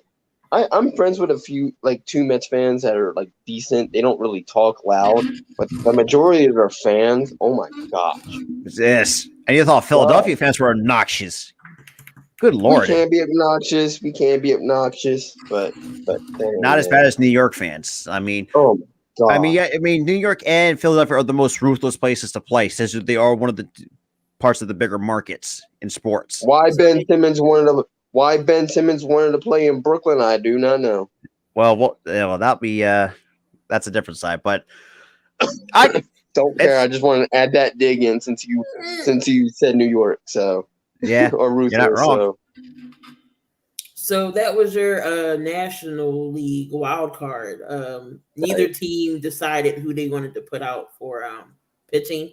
Speaker 3: I'm friends with a few, like 2 Mets fans that are like decent. They don't really talk loud, but the majority of their fans, oh my gosh,
Speaker 2: yes. And you thought Philadelphia fans were obnoxious. Good Lord.
Speaker 3: We can't be obnoxious, but
Speaker 2: not as bad as New York fans. I mean,
Speaker 3: oh my God.
Speaker 2: I mean, New York and Philadelphia are the most ruthless places to play since they are one of the parts of the bigger markets in sports.
Speaker 3: Why Ben Simmons wanted to play in Brooklyn, I do not know.
Speaker 2: Well, that'd be that's a different side, but I
Speaker 3: don't care. I just wanted to add that dig in since you said New York, so.
Speaker 2: Yeah,
Speaker 3: or Ruthless,
Speaker 2: you're not wrong.
Speaker 4: So that was your National League wild card. Neither team decided who they wanted to put out for pitching.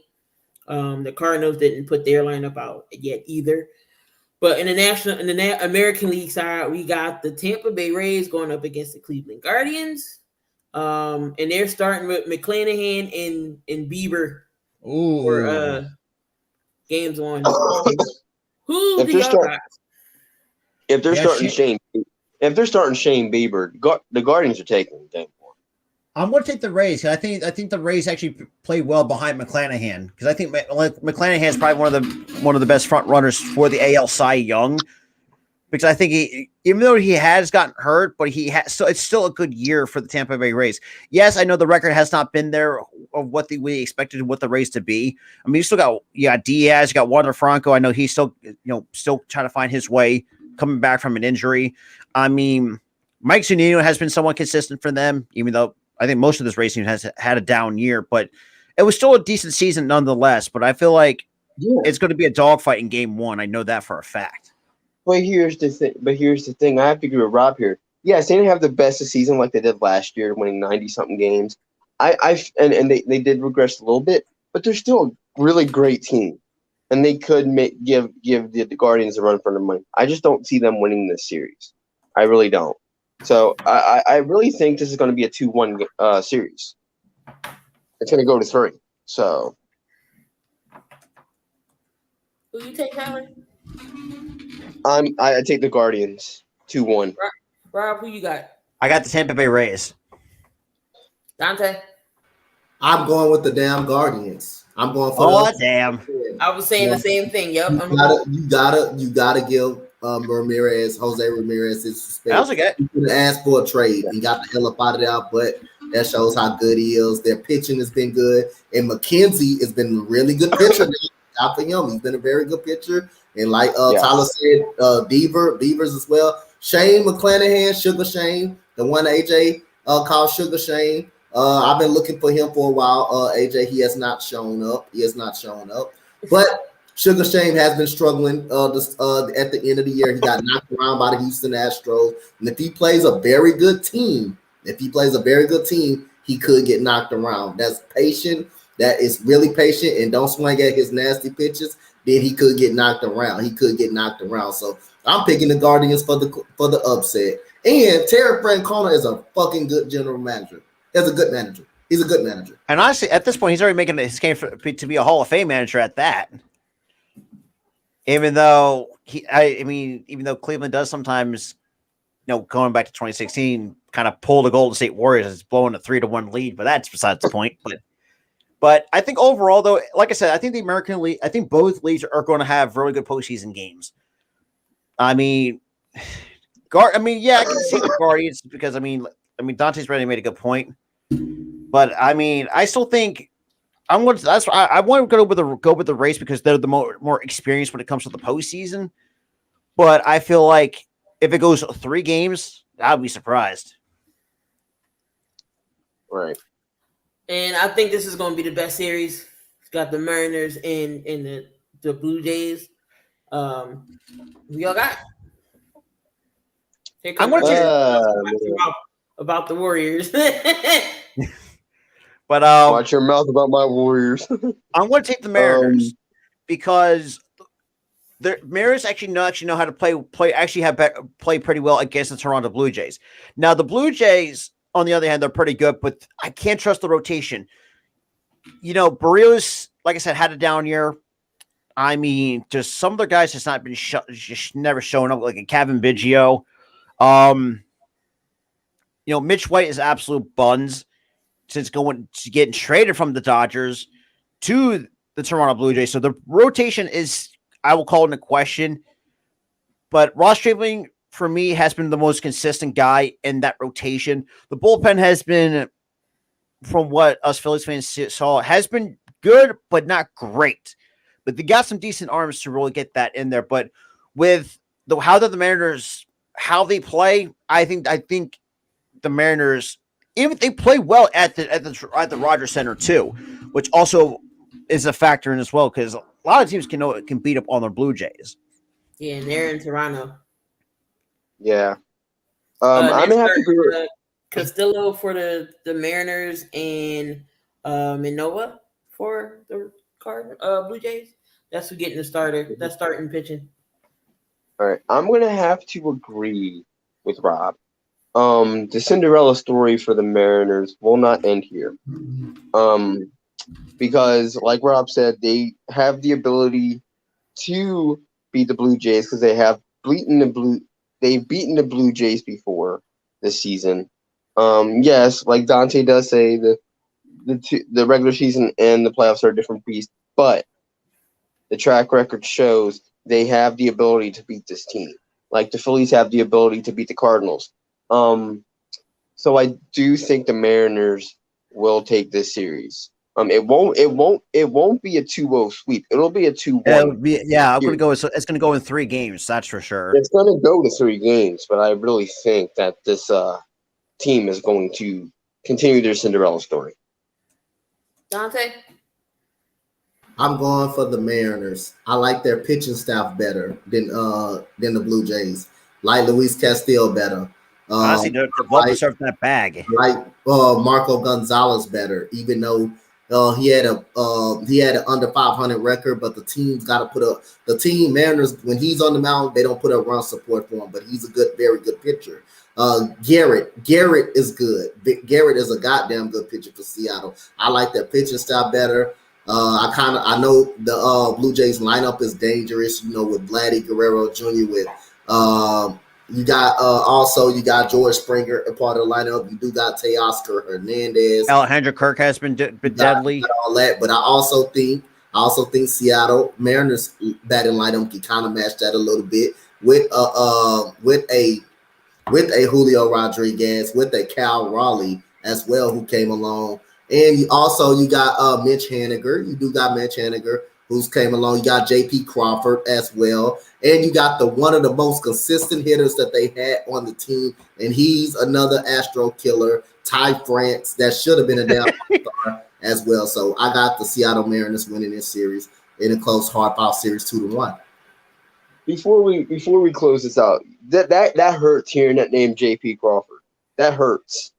Speaker 4: The Cardinals didn't put their lineup out yet either. But in the American League side, we got the Tampa Bay Rays going up against the Cleveland Guardians. And they're starting with McClanahan and Bieber for games on. If they're starting Shane Bieber, the Guardians are taking game 1.
Speaker 2: I'm going to take the Rays. I think the Rays actually play well behind McClanahan because I think McClanahan is probably one of the best front runners for the AL Cy Young. Because I think even though he has gotten hurt, but so it's still a good year for the Tampa Bay Rays. Yes, I know the record has not been there of what we expected what the Rays to be. I mean, you still got Diaz, you got Wander Franco. I know he's still trying to find his way coming back from an injury. I mean, Mike Zunino has been somewhat consistent for them, even though I think most of this Rays team has had a down year, but it was still a decent season nonetheless. But I feel like it's going to be a dogfight in game 1. I know that for a fact.
Speaker 3: But here's the thing. I have to agree with Rob here. Yes, they didn't have the best of season like they did last year, winning 90-something games. And they did regress a little bit, but they're still a really great team, and they could give the Guardians a run for their money. I just don't see them winning this series. I really don't. So I really think this is going to be a 2-1 series. It's going to go to 3. So
Speaker 4: who you take, Tyler?
Speaker 3: I take the Guardians 2-1.
Speaker 4: Rob, who you got?
Speaker 2: I got the Tampa Bay Rays.
Speaker 4: Dante?
Speaker 5: I'm going with the damn Guardians. I'm going for
Speaker 2: damn.
Speaker 4: I was saying the same thing. Yep.
Speaker 5: You gotta give Jose Ramirez his respect.
Speaker 2: That was okay.
Speaker 5: He could ask for a trade. He got the hell up out of there, but that shows how good he is. Their pitching has been good, and McKenzie has been a really good pitcher. Out for him, he's been a very good pitcher. And like Tyler said, Beavers as well. Shane McClanahan, Sugar Shane, the one AJ called Sugar Shane. I've been looking for him for a while. AJ, he has not shown up. But Sugar Shane has been struggling at the end of the year. He got knocked around by the Houston Astros. And if he plays a very good team, he could get knocked around. That's patient. That is really patient and don't swing at his nasty pitches. Then he could get knocked around. So I'm picking the Guardians for the upset. And Terry Francona is a fucking good general manager. He's a good manager.
Speaker 2: And honestly, at this point, he's already making his game to be a Hall of Fame manager at that. Even though even though Cleveland does sometimes, going back to 2016, kind of pull the Golden State Warriors as blowing a 3-1 lead, but that's besides the point. But I think overall, though, like I said, I think the American League, I think both leagues are going to have really good postseason games. I can see the Guardians because Dante's already made a good point, but I still think I want to go with the race because they're the more experienced when it comes to the postseason. But I feel like if it goes 3 games, I'd be surprised.
Speaker 3: Right.
Speaker 4: And I think this is going to be the best series. It's got the Mariners and the Blue Jays. We all got.
Speaker 2: I'm going
Speaker 4: to about the Warriors.
Speaker 2: But
Speaker 3: watch your mouth about my Warriors.
Speaker 2: I'm going to take the Mariners because the Mariners actually know how to play pretty well against the Toronto Blue Jays. Now the Blue Jays, on the other hand, they're pretty good, but I can't trust the rotation. Barrios, like I said, had a down year. Just some of the guys just not been just never showing up, like a Kevin Biggio. Mitch White is absolute buns since getting traded from the Dodgers to the Toronto Blue Jays. So the rotation is, I will call it into question. But Ross Stripling, for me, has been the most consistent guy in that rotation. The bullpen has been, from what us Phillies fans saw, has been good, but not great. But they got some decent arms to really get that in there. But with how the Mariners, how they play, I think the Mariners, even they play well at the Rogers Center too, which also is a factor in as well because a lot of teams can beat up on their Blue Jays.
Speaker 4: Yeah, and they're in Toronto.
Speaker 3: Yeah. I'm gonna have to agree.
Speaker 4: Castillo for the Mariners and Minova for the Blue Jays. That's who getting the starter. That's starting pitching.
Speaker 3: All right, I'm gonna have to agree with Rob. The Cinderella story for the Mariners will not end here. Because like Rob said, they have the ability to beat the Blue Jays because they've beaten the Blue Jays before this season. Yes, like Dante does say, the regular season and the playoffs are a different beast, but the track record shows they have the ability to beat this team. Like the Phillies have the ability to beat the Cardinals. So I do think the Mariners will take this series. It won't be a 2-0 sweep. It'll be a 2-1.
Speaker 2: I'm going to go. It's going to go in 3 games. That's for sure.
Speaker 3: It's going to go to 3 games, but I really think that this team is going to continue their Cinderella story.
Speaker 4: Dante?
Speaker 5: I'm going for the Mariners. I like their pitching staff better than the Blue Jays. Like Luis Castillo better.
Speaker 2: Honestly, they're well deserved that bag.
Speaker 5: Like Marco Gonzalez better, even though he had an under 500 record, but the team's got to put up the team Mariners when he's on the mound, they don't put up run support for him, but he's a very good pitcher. Garrett is good. Garrett is a goddamn good pitcher for Seattle. I like their pitching style better. I know the Blue Jays lineup is dangerous, with Vladdy Guerrero Jr. with you got George Springer a part of the lineup. You do got Teoscar Hernandez.
Speaker 2: Alejandro Kirk has been deadly.
Speaker 5: All that, but I also think Seattle Mariners batting lineup can kind of match that a little bit with a Julio Rodriguez, with a Cal Raleigh as well, who came along. And you got Mitch Haniger. You do got Mitch Haniger, who's came along. You got J.P. Crawford as well. And you got one of the most consistent hitters that they had on the team. And he's another Astro killer, Ty France, that should have been a damn star as well. So I got the Seattle Mariners winning this series in a close, hard-fought series 2-1.
Speaker 3: Before we close this out, that hurts hearing that name J.P. Crawford. That hurts.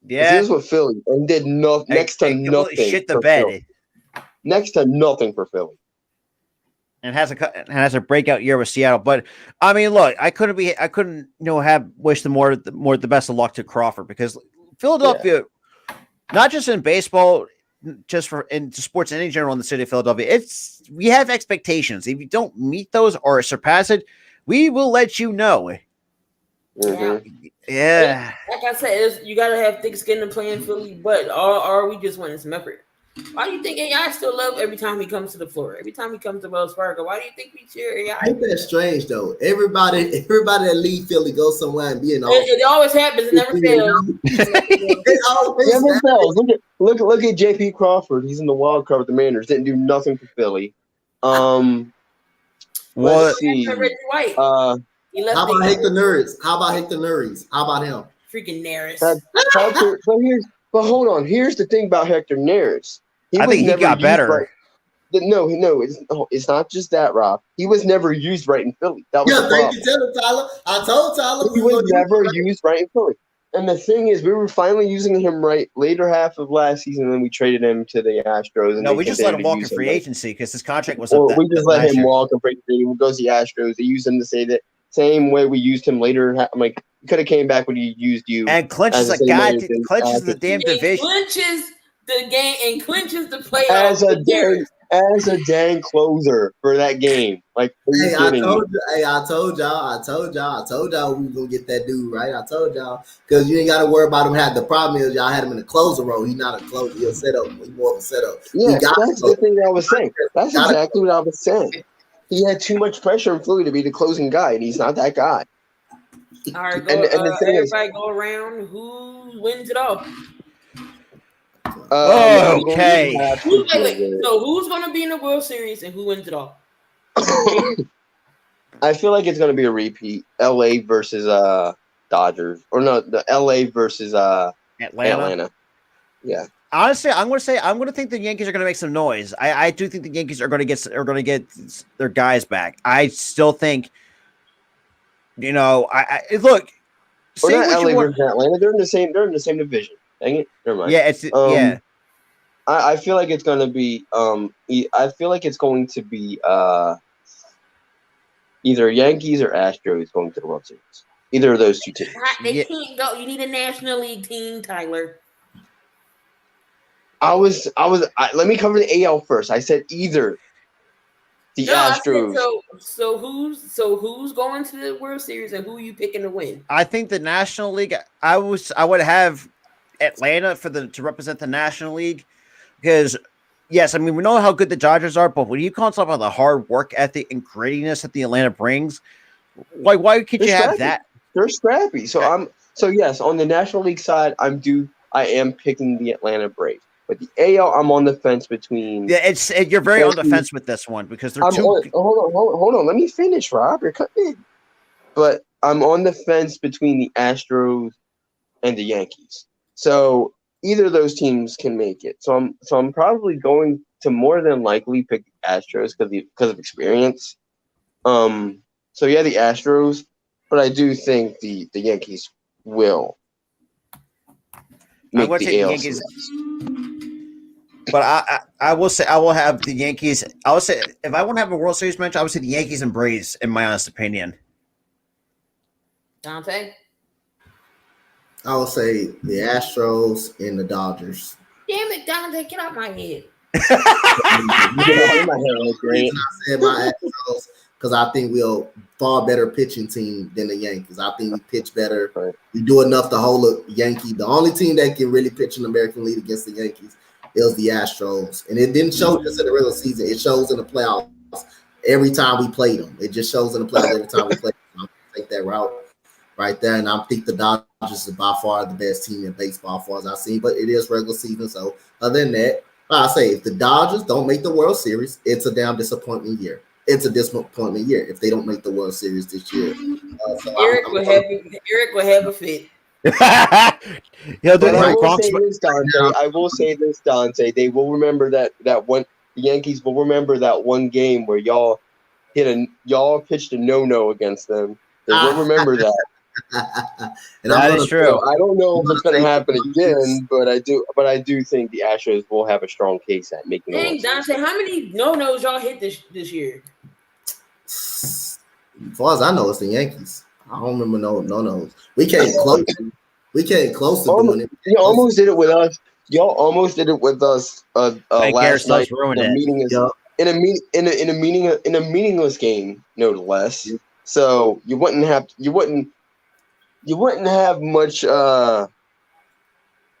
Speaker 2: Yeah,
Speaker 3: He was with Philly and did next to nothing.
Speaker 2: Shit the
Speaker 3: for
Speaker 2: bed.
Speaker 3: Philly. Next to nothing for Philly.
Speaker 2: And has a breakout year with Seattle. But I mean, look, I couldn't have wished the best of luck to Crawford, because Philadelphia, not just in baseball, just in sports in general in the city of Philadelphia, we have expectations. If you don't meet those or surpass it, we will let you know.
Speaker 3: Mm-hmm.
Speaker 2: Yeah.
Speaker 4: Like I said, you gotta have thick skin to play in Philly, but are we just wanting some effort? Why do you think AI still love every time he comes to the floor? Every time he comes to Wells Fargo, why do you think we cheer AI?
Speaker 5: Ain't that strange though? Everybody that leave Philly goes somewhere and be in
Speaker 4: It always happens. It never fails.
Speaker 5: It always
Speaker 3: Never fails. Look at JP Crawford. He's in the wild card with the Mariners. Didn't do nothing for Philly. Let's see.
Speaker 4: Reggie White. He left
Speaker 5: How about Hector Neris? How about him?
Speaker 4: Freaking Neris.
Speaker 3: But hold on. Here's the thing about Hector Neris.
Speaker 2: I think he got better.
Speaker 3: Right. No, it's not just that, Rob. He was never used right in Philly. That was the problem.
Speaker 5: Thank you, tell him, Tyler. I told Tyler
Speaker 3: He was never used right in Philly. And the thing is, we were finally using him right later half of last season, and then we traded him to the Astros.
Speaker 2: No, we just let him walk in free agency because his contract was
Speaker 3: up. We just let him walk in free agency. He goes to the Astros. They used him to say that same way we used him later. I'm like, he could have came back when he used you.
Speaker 2: And clinches a guy. Clinches the damn division.
Speaker 4: Clinches the game and clinches the playoff
Speaker 3: as a dang closer for that game. Like,
Speaker 5: I told y'all we were gonna get that dude, right? I told y'all, because you ain't gotta worry about him. The problem is y'all had him in the closer role. He's not a closer, he's a setup, he's more of a setup.
Speaker 3: Yeah, that's the thing that I was saying. That's exactly what I was saying. He had too much pressure in Philly to be the closing guy, and he's not that guy.
Speaker 4: All right, everybody go around. Who wins it all?
Speaker 2: Okay.
Speaker 4: So who's going to be in the World Series and who wins it all?
Speaker 3: I feel like it's going to be a repeat. LA versus Dodgers. Or no, the LA versus Atlanta. Yeah.
Speaker 2: Honestly, I'm going to think the Yankees are going to make some noise. I do think the Yankees are going to get their guys back. I still think, I look.
Speaker 3: Or not LA versus Atlanta. They're in the same division. Dang it. Never mind.
Speaker 2: Yeah, yeah.
Speaker 3: I feel like it's going to be either Yankees or Astros going to the World Series. Either of those two teams.
Speaker 4: They can't go. You need a National League team, Tyler.
Speaker 3: Let me cover the AL first. I said either the Astros.
Speaker 4: So who's going to the World Series and who are you picking to win?
Speaker 2: I think the National League. I would have Atlanta to represent the National League, because yes, I mean we know how good the Dodgers are, but when you talk about the hard work ethic and grittiness that the Atlanta brings, why could you have that?
Speaker 3: They're scrappy. So yes, on the National League side, I am picking the Atlanta Braves. But the AL, I'm on the fence between.
Speaker 2: Yeah, you're very on the fence with this one because they're
Speaker 3: hold on. Let me finish, Rob. You're cutting in. But I'm on the fence between the Astros and the Yankees. So either of those teams can make it. So I'm probably going to more than likely pick the Astros because of experience. So yeah, the Astros, but I do think the Yankees will make the Yankees.
Speaker 2: But I will say I will have the Yankees. I would say if I want to have a World Series match, I would say the Yankees and Braves, in my honest opinion.
Speaker 4: Dante?
Speaker 5: I would say the Astros and the Dodgers.
Speaker 4: Damn it, Dante, get out my head.
Speaker 5: I said my Astros because I think we're a far better pitching team than the Yankees. I think we pitch better. We do enough to hold a Yankee. The only team that can really pitch in the American League against the Yankees is the Astros. And it didn't show just in the regular season. It shows in the playoffs every time we played them. It just shows in the playoffs every time we play them. I'm going to take that route right there. And I think the Dodgers is by far the best team in baseball as far as I've seen. But it is regular season. So other than that, I say if the Dodgers don't make the World Series, it's a damn disappointing year. It's a disappointment year if they don't make the World Series this year.
Speaker 4: Eric will have a fit.
Speaker 3: I will say this, Dante. They will remember that one. The Yankees will remember that one game where y'all pitched a no-no against them. They will remember that.
Speaker 5: And
Speaker 2: That
Speaker 5: I'm
Speaker 2: is
Speaker 5: gonna
Speaker 2: true.
Speaker 3: I don't know if it's going to happen again, but I do think the Astros will have a strong case at making the
Speaker 4: Dang,
Speaker 3: World Series.
Speaker 4: Dante, how many no-nos y'all hit this year?
Speaker 5: As far as I know, it's the Yankees. I don't remember no. We came close. We came close to doing it.
Speaker 3: You almost did it with us. Y'all almost did it with us
Speaker 2: Garrett
Speaker 3: last night.
Speaker 2: Stubbs ruined
Speaker 3: in a
Speaker 2: it.
Speaker 3: meaning
Speaker 5: Yeah.
Speaker 3: in a meaningless game, no less.
Speaker 5: Yeah.
Speaker 3: So you wouldn't have much laugh.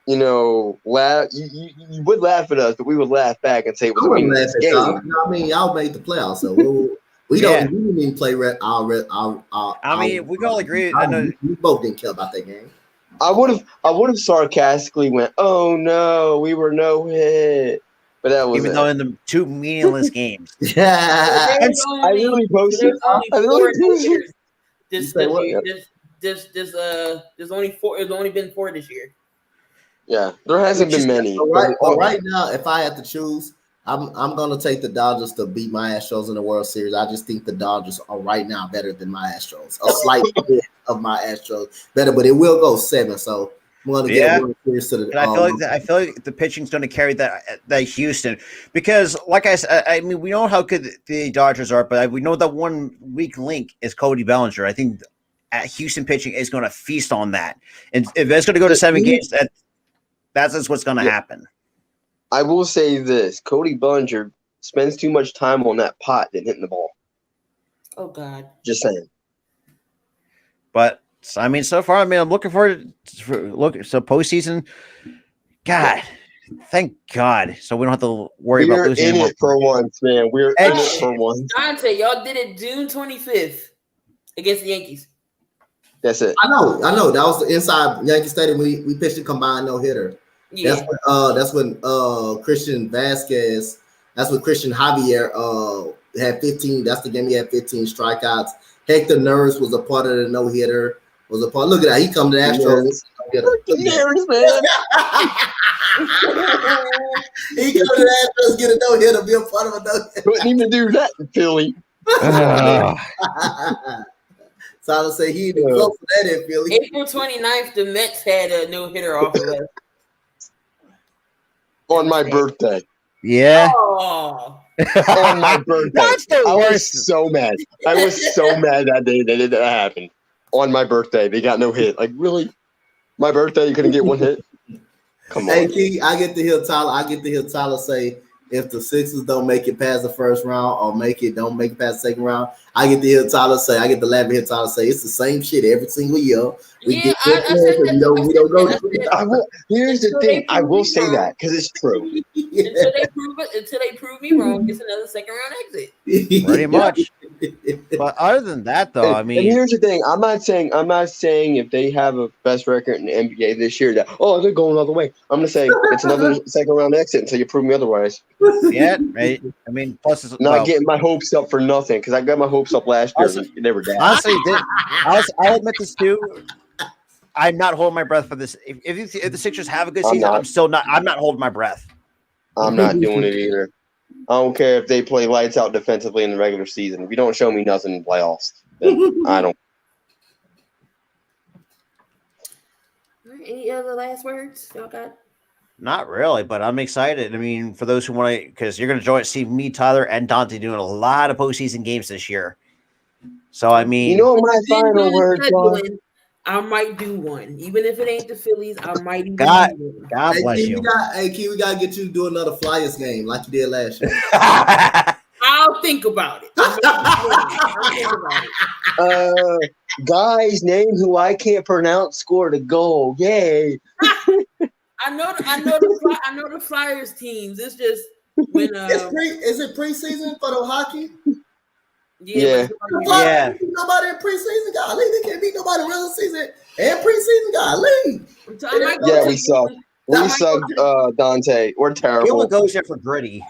Speaker 3: You would laugh at us, but we would laugh back and say it was
Speaker 5: I
Speaker 3: a
Speaker 5: wouldn't
Speaker 3: meaningless
Speaker 5: laugh at y'all.
Speaker 3: game.
Speaker 5: You know what I mean, y'all made the playoffs, so we
Speaker 2: Yeah.
Speaker 5: didn't even play.
Speaker 2: I mean, we can all agree. I know.
Speaker 5: We both didn't care about that game.
Speaker 3: I would have sarcastically went, "Oh no, we were no hit," but that was
Speaker 2: Even though in the two meaningless games.
Speaker 5: Yeah.
Speaker 4: There's
Speaker 3: I literally posted. I literally posted.
Speaker 5: You say what?
Speaker 4: There's only 4. There's only been 4 this year.
Speaker 3: Yeah, there hasn't been many.
Speaker 5: But right now, if I had to choose, I'm gonna take the Dodgers to beat my Astros in the World Series. I just think the Dodgers are right now better than my Astros. A slight bit of my Astros better, but it will go 7. So I'm gonna get a World Series to the.
Speaker 2: But I feel like the pitching's going to carry that Houston because, like I said, I mean, we know how good the Dodgers are, but we know that one weak link is Cody Bellinger. I think Houston pitching is going to feast on that, and if it's going to go to 7 games, that's what's going to happen.
Speaker 3: I will say this: Cody Bellinger spends too much time on that pot than hitting the ball.
Speaker 4: Oh God!
Speaker 3: Just saying.
Speaker 2: But I mean, so far, I'm looking forward to so postseason. God, thank God, so we don't have to worry about
Speaker 3: We're
Speaker 2: losing.
Speaker 3: in it for once, man. We're in it for once.
Speaker 4: Dante, y'all did it June 25th against the Yankees.
Speaker 3: That's it.
Speaker 5: I know. That was the inside Yankee Stadium. We pitched a combined no hitter.
Speaker 4: Yeah.
Speaker 5: That's when Christian Vasquez. That's when Christian Javier had 15. That's the game he had 15 strikeouts. Hector Neris was a part of the no hitter. Look at that. He come to the Astros.
Speaker 3: Neris, man.
Speaker 5: He come to the Astros, get a no hitter, be a part of a no hitter.
Speaker 3: Couldn't even do that in Philly.
Speaker 5: So I would say he even close to that in Philly.
Speaker 4: April 29th, the Mets had a no hitter off of us.
Speaker 3: On my birthday.
Speaker 2: Yeah.
Speaker 4: Oh.
Speaker 3: On my birthday.
Speaker 2: That's the
Speaker 3: I
Speaker 2: worst.
Speaker 3: was so mad. I was so mad that day that happened. On my birthday, they got no hit. Like, really? My birthday, you couldn't get one hit? Come on.
Speaker 5: Hey, Key, I get to hear Tyler say if the Sixers don't make it past the first round or don't make it past the second round, I get to hear Tyler say, I get to laugh and hear Tyler say, it's the same shit every single year. We
Speaker 4: Yeah,
Speaker 5: get
Speaker 4: I said that.
Speaker 5: we don't go.
Speaker 3: Here's the thing. I will say that because it's true.
Speaker 4: Until they prove me wrong, it's another second round exit.
Speaker 2: Pretty much. But other than that, though, I
Speaker 3: And
Speaker 2: mean,
Speaker 3: here's the thing. I'm not saying if they have a best record in the NBA this year that they're going all the way. I'm gonna say it's another second round exit until you prove me otherwise.
Speaker 2: yeah, right. I mean, plus it's
Speaker 3: Not getting my hopes up for nothing because I got my hopes up last year.
Speaker 2: Honestly-
Speaker 3: They were down.
Speaker 2: honestly, I'll admit this too. I'm not holding my breath for this. If the Sixers have a good
Speaker 3: I'm
Speaker 2: season,
Speaker 3: not.
Speaker 2: I'm not holding my breath.
Speaker 3: I'm not doing it either. I don't care if they play lights out defensively in the regular season. If you don't show me nothing in playoffs, then I don't.
Speaker 4: Any other last words y'all got?
Speaker 2: Not really, but I'm excited. I mean, for those who want to, because you're going to see me, Tyler, and Dante doing a lot of postseason games this year. So I mean,
Speaker 3: You know what my final word was?
Speaker 4: I might do one, even if it ain't the Phillies. I might even
Speaker 2: God.
Speaker 4: do one.
Speaker 2: God bless you.
Speaker 5: Key, we gotta get you to do another Flyers game like you did last year.
Speaker 4: I'll think about it. I'll think about it.
Speaker 3: Guy's name who I can't pronounce scored a goal. Yay!
Speaker 4: I know the Flyers teams. It's just when
Speaker 5: Is it preseason for the hockey?
Speaker 3: Yeah.
Speaker 2: Yeah.
Speaker 5: Beat nobody in preseason. Golly, they can't beat nobody in regular season and preseason. Golly.
Speaker 3: Yeah, we suck. We suck, Dante. We're terrible.
Speaker 2: Everyone goes there for Gritty.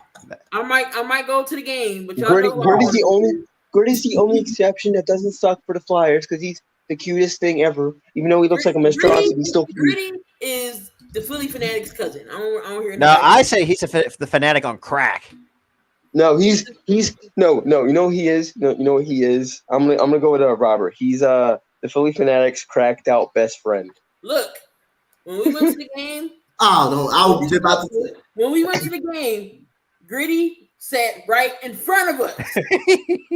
Speaker 4: I might go to the game, but y'all
Speaker 3: Gritty's the only exception that doesn't suck for the Flyers because he's the cutest thing ever. Even though he looks like a monstrosity, he's still cute.
Speaker 4: Gritty is the Philly Fanatics' cousin. I don't hear.
Speaker 2: No, I say he's the fanatic on crack.
Speaker 3: No, he's no. You know who he is. No, you know what he is. I'm gonna go with Robert. He's the The Philly Fanatics cracked out best friend.
Speaker 4: Look, when we went to the game,
Speaker 5: Oh no, I was just about to say.
Speaker 4: when we went to the game, Gritty sat right in front of us.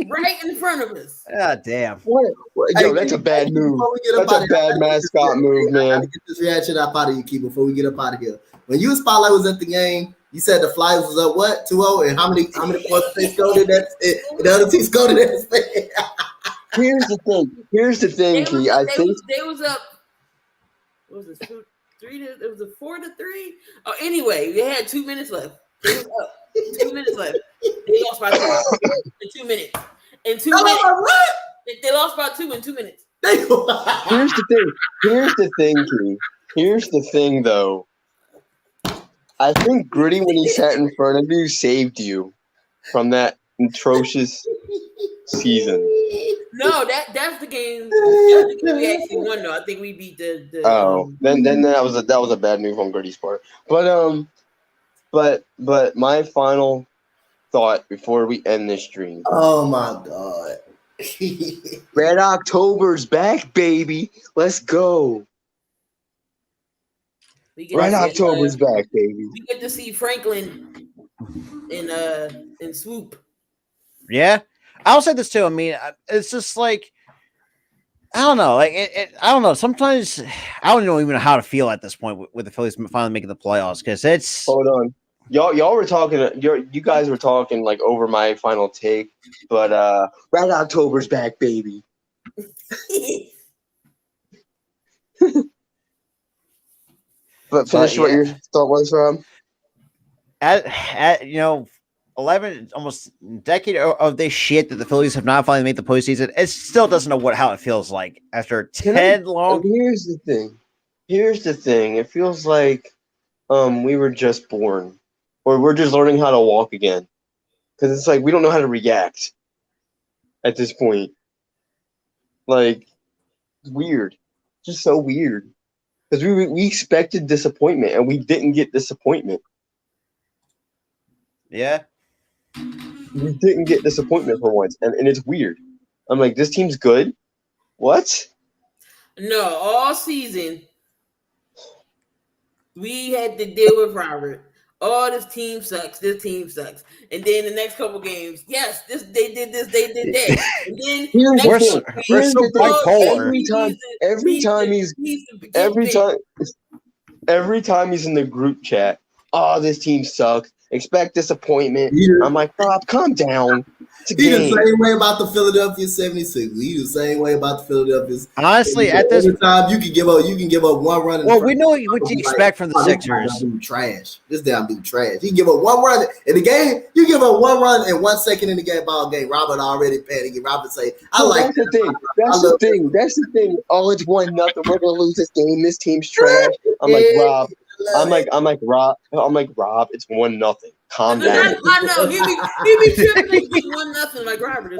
Speaker 4: Right in front of us.
Speaker 2: Ah, damn.
Speaker 3: What? Yo, that's a bad move.
Speaker 5: Before we get up
Speaker 3: That's
Speaker 5: out
Speaker 3: a
Speaker 5: of here,
Speaker 3: bad mascot move,
Speaker 5: I
Speaker 3: man.
Speaker 5: gotta get this reaction up out of you, Key, before we get up out of here. When you and Spotlight was at the game, you said the Flyers was up what 2-0, and how many points they scored in that? The other team scored in that.
Speaker 3: Here's the thing, Key. I think
Speaker 4: they was up. What was it? 3 to, it was a 4-3. Oh, anyway, they had 2 minutes left. They was up. 2 minutes left. They lost by 2 in 2 minutes. In 2 minutes.
Speaker 5: What?
Speaker 4: They lost by 2 in 2 minutes.
Speaker 3: here's the thing. Here's the thing, Key. Here's the thing, though. I think Gritty, when he sat in front of you, saved you from that atrocious season.
Speaker 4: No, that's the game. That's the game we actually won. Though I think we beat the.
Speaker 3: Then that was a bad move on Gritty's part. But my final thought before we end this stream.
Speaker 5: Oh my god.
Speaker 3: Red October's back, baby. Let's go. Red October's back, baby.
Speaker 4: We get to see Franklin in Swoop.
Speaker 2: Yeah, I'll say this too. I mean, it's just like I don't know. Like I don't know. Sometimes I don't know even how to feel at this point with the Phillies finally making the playoffs because it's.
Speaker 3: Hold on, y'all were talking. You guys were talking like over my final take, but Red October's back, baby. But finish what your thought was, Rob.
Speaker 2: At 11 almost decade of this shit that the Phillies have not finally made the postseason. It still doesn't know how it feels like after 10 long.
Speaker 3: Here's the thing. It feels like we were just born, or we're just learning how to walk again. Because it's like we don't know how to react at this point. Like, it's weird, just so weird. Because we expected disappointment and we didn't get disappointment.
Speaker 2: Yeah.
Speaker 3: We didn't get disappointment for once, and it's weird. I'm like, this team's good. What?
Speaker 4: No, all season we had to deal with Robert. Oh, this team sucks. This team sucks. And then the next couple games, yes, they did this, they did that. And then
Speaker 2: we're so bipolar.
Speaker 3: Every time he's in the group chat, oh, this team sucks. Expect disappointment.
Speaker 5: Yeah.
Speaker 3: I'm like, Rob, calm down. It's a
Speaker 5: He the
Speaker 3: game.
Speaker 5: same way about the Philadelphia 76ers. He the same way about the Philadelphia.
Speaker 2: Honestly, at this
Speaker 5: time, you can give up one run.
Speaker 2: Well, we know what you expect from the Sixers.
Speaker 5: This dude trash. This damn dude trash. He give up one run in the game. You give up one run and 1 second in the game, ball game. Robert already panicking. Robert say, "I like."
Speaker 3: That's the thing. That's the thing. Oh, it's 1-0. We're gonna lose this game. This team's trash. I'm like, Rob. I'm like Rob. It's 1-0. Calm down.
Speaker 4: I know. He be tripping. It's 1-0 like Robert.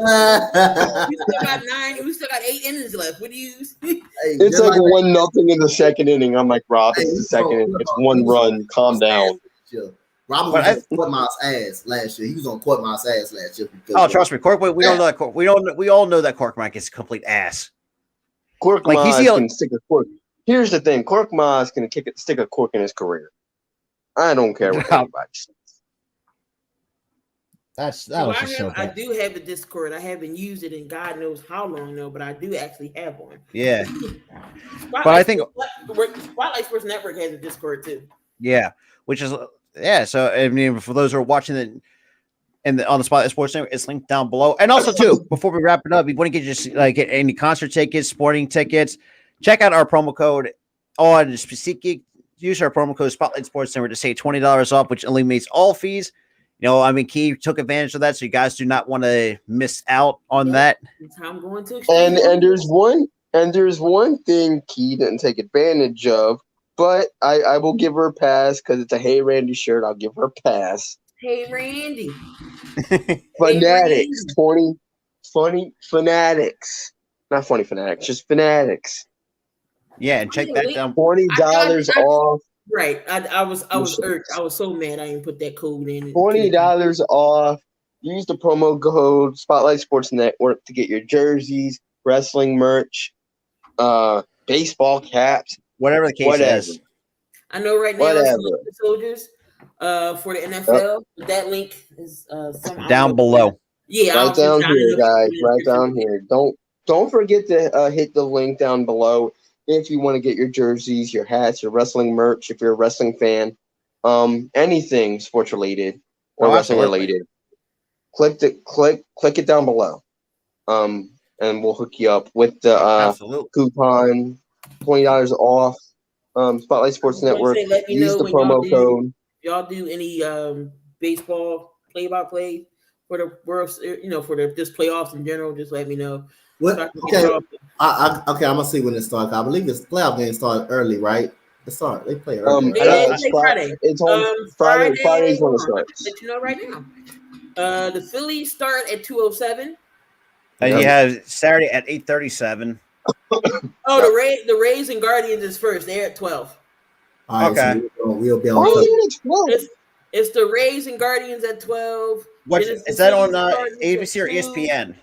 Speaker 4: We still got 8 innings left. What do you?
Speaker 3: It's like 1-0 in the second inning. I'm like, Rob, it's the second inning. It's 1 run. Calm down.
Speaker 5: Robert was on Courtmouth's ass last year. He was on Courtmouth's ass last year.
Speaker 2: Trust me, Cork. We don't know that. We all know that Corkmouth is a complete ass.
Speaker 3: Cork can stick a cork. Here's the thing: Cork Maz can stick a cork in his career. I don't care what anybody says.
Speaker 4: I do have the Discord. I haven't used it in God knows how long though, but I do actually have one.
Speaker 2: Yeah, but I think
Speaker 4: Spotlight Sports Network has a Discord too.
Speaker 2: Yeah, which is So I mean, for those who are watching it on the Spotlight Sports Network, it's linked down below. And also too, before we wrap it up, you want to get any concert tickets, sporting tickets. Check out our promo code on SeatGeek. Use our promo code Spotlight Sports Network to save $20 off, which eliminates all fees. Key took advantage of that, so you guys do not want to miss out on that.
Speaker 4: I'm going to
Speaker 3: and there's one thing Key didn't take advantage of, but I will give her a pass because it's a Hey Randy shirt. I'll give her a pass.
Speaker 4: Hey Randy.
Speaker 3: Fanatics, Fanatics. Not funny Fanatics, just Fanatics.
Speaker 2: Yeah, and check that down.
Speaker 3: $20 off.
Speaker 4: Right. I was irked. I was so mad I didn't put that code in.
Speaker 3: $20 off. Use the promo code Spotlight Sports Network to get your jerseys, wrestling merch, baseball caps,
Speaker 2: whatever the case
Speaker 3: whatever.
Speaker 2: is.
Speaker 4: I know right now
Speaker 3: Whatever.
Speaker 4: it's the soldiers for the NFL. But that link is
Speaker 2: Down below.
Speaker 4: Yeah,
Speaker 3: Right down here, guys. Right down here. Don't forget to hit the link down below if you want to get your jerseys, your hats, your wrestling merch. If you're a wrestling fan, anything sports related or wrestling related, click it down below. And we'll hook you up with the coupon, $20 off. Spotlight Sports Network. Use the promo code.
Speaker 4: Y'all do any baseball play-by-play for the world, for this playoffs in general? Just let me know.
Speaker 5: What? Okay, I'm gonna see when it starts. I believe this playoff game started early, right? They play early.
Speaker 4: It's Friday.
Speaker 3: It's on Friday. Friday's when it starts.
Speaker 4: Let you know right now. The Phillies start at 2:07.
Speaker 2: And you have Saturday at 8:37.
Speaker 4: Oh, the Rays and Guardians is first. They're at 12.
Speaker 5: All right,
Speaker 2: okay.
Speaker 5: So we'll be on.
Speaker 4: It's the Rays and Guardians at 12.
Speaker 2: Is that on ABC or ESPN?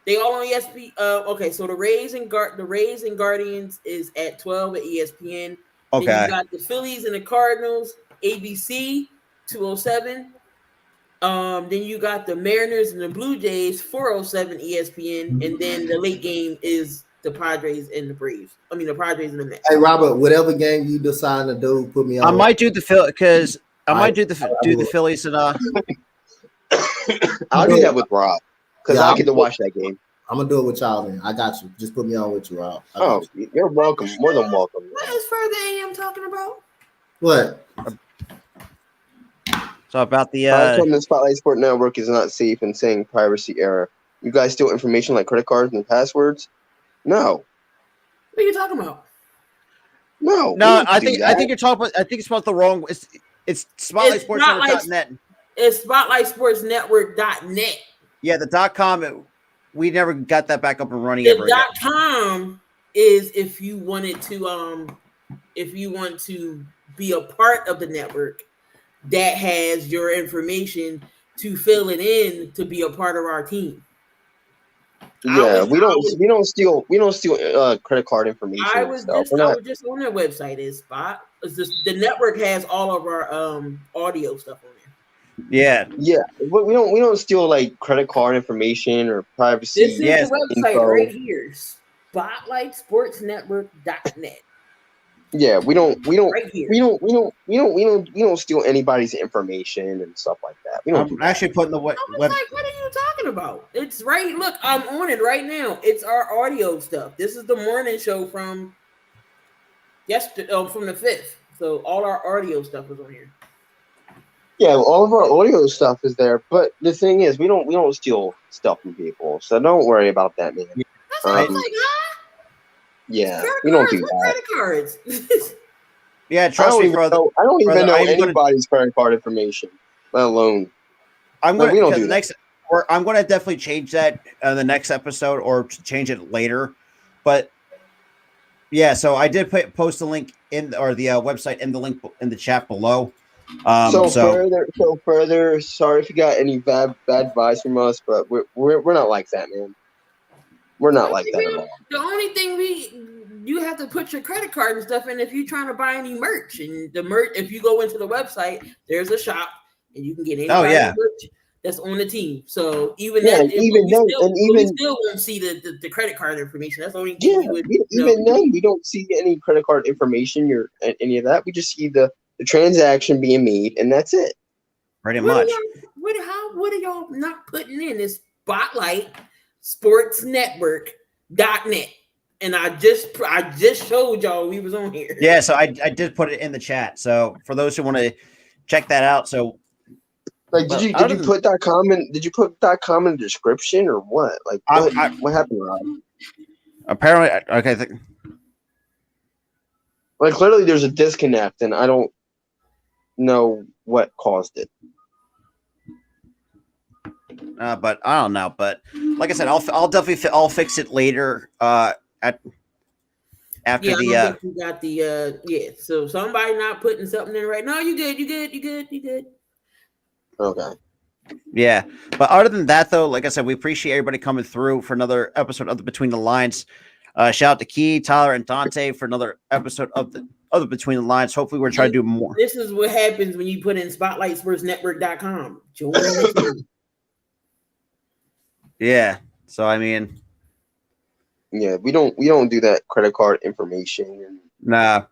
Speaker 4: They all on ESPN. Okay, so the Rays and Guardians is at 12 at ESPN.
Speaker 2: Okay.
Speaker 4: Then you got the Phillies and the Cardinals, ABC, 2:07. Then you got the Mariners and the Blue Jays, 4:07 ESPN, and then the late game is the Padres and the Braves. I mean, the Padres and the Mets.
Speaker 5: Hey, Robert, whatever game you decide to do, put me on.
Speaker 2: I might do the because I might do the Phillies and
Speaker 3: I'll do that with Rob because I get to watch that game.
Speaker 5: I'm gonna do it with y'all then. I got you. Just put me on with you, Rob.
Speaker 3: You're welcome. More than welcome.
Speaker 4: What is further AM talking about?
Speaker 5: What?
Speaker 2: So about the
Speaker 3: the Spotlight Sport Network is not safe and saying privacy error. You guys steal information like credit cards and passwords? No.
Speaker 4: What are you talking about?
Speaker 3: No.
Speaker 2: I think you're talking about. I think it's about the wrong. It's SpotlightSportsNetwork.net.
Speaker 4: It's SpotlightSportsNetwork.net.
Speaker 2: Yeah, the .com. We never got that back up and running.
Speaker 4: The .com is if you wanted to if you want to be a part of the network that has your information to fill it in to be a part of our team.
Speaker 3: Yeah, we don't steal credit card information.
Speaker 4: I was just on their website. The network has all of our audio stuff on there.
Speaker 2: Yeah,
Speaker 3: but we don't steal like credit card information or privacy.
Speaker 4: This is the website right here, SpotlightSportsNetwork.net.
Speaker 3: Yeah, we don't
Speaker 4: right here.
Speaker 3: we don't steal anybody's information and stuff like that. We don't.
Speaker 2: I'm actually putting the web.
Speaker 4: Like, what are you talking about? It's right. Look, I'm on it right now. It's our audio stuff. This is the morning show from yesterday, from the 5th. So all our audio stuff is on here.
Speaker 3: Yeah, all of our audio stuff is there. But the thing is, we don't steal stuff from people. So don't worry about that, man.
Speaker 4: That's what I was like, huh?
Speaker 3: Yeah, we don't do that.
Speaker 4: Credit cards.
Speaker 2: Yeah, trust me, brother.
Speaker 3: I don't even know anybody's credit card information, let alone.
Speaker 2: I'm going to definitely change that in the next episode or change it later. But yeah, so I did post the link the website in the link in the chat below.
Speaker 3: Further, sorry if you got any bad advice from us, but we're not like that, man. We're not like that at all.
Speaker 4: The only thing you have to put your credit card and stuff in if you're trying to buy any merch. And the merch, if you go into the website, there's a shop and you can get any merch that's on the team. So you still won't see the credit card information. That's the only thing
Speaker 3: then we don't see any credit card information or any of that. We just see the transaction being made, and that's it.
Speaker 2: Pretty much.
Speaker 4: What are y'all not putting in this SpotlightSportsNetwork.net? And I just showed y'all we was on here.
Speaker 2: Yeah, so I did put it in the chat. So for those who want to check that out, so
Speaker 3: did you put .com in the description or what? Like what happened, Rob?
Speaker 2: Apparently, okay.
Speaker 3: Like clearly, there's a disconnect, and I don't know what caused it.
Speaker 2: But I don't know. But like I said, I'll definitely fix it later. After you
Speaker 4: got the So somebody not putting something in right now. You good.
Speaker 3: Okay.
Speaker 2: Yeah, but other than that, though, like I said, we appreciate everybody coming through for another episode of the Between the Lines. Shout out to Key, Tyler, and Dante for another episode of the Between the Lines. Hopefully, we're trying to do more.
Speaker 4: This is what happens when you put in SpotlightSportsNetwork.com. Join the team.
Speaker 2: Yeah. So I mean,
Speaker 3: Yeah, we don't do that credit card information. And
Speaker 2: nah,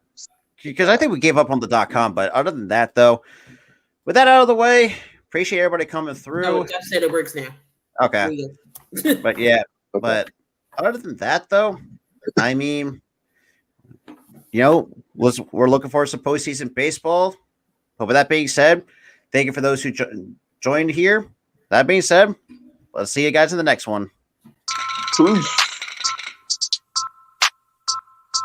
Speaker 2: because I think we gave up on the .com. But other than that, though, with that out of the way, appreciate everybody coming through.
Speaker 4: No, Jeff said it works now.
Speaker 2: Okay. But yeah,
Speaker 3: Okay.
Speaker 2: but other than that, though, I mean, you know, we're looking forward to postseason baseball. But with that being said, thank you for those who joined here. That being said, let's see you guys in the next one.
Speaker 3: Peace.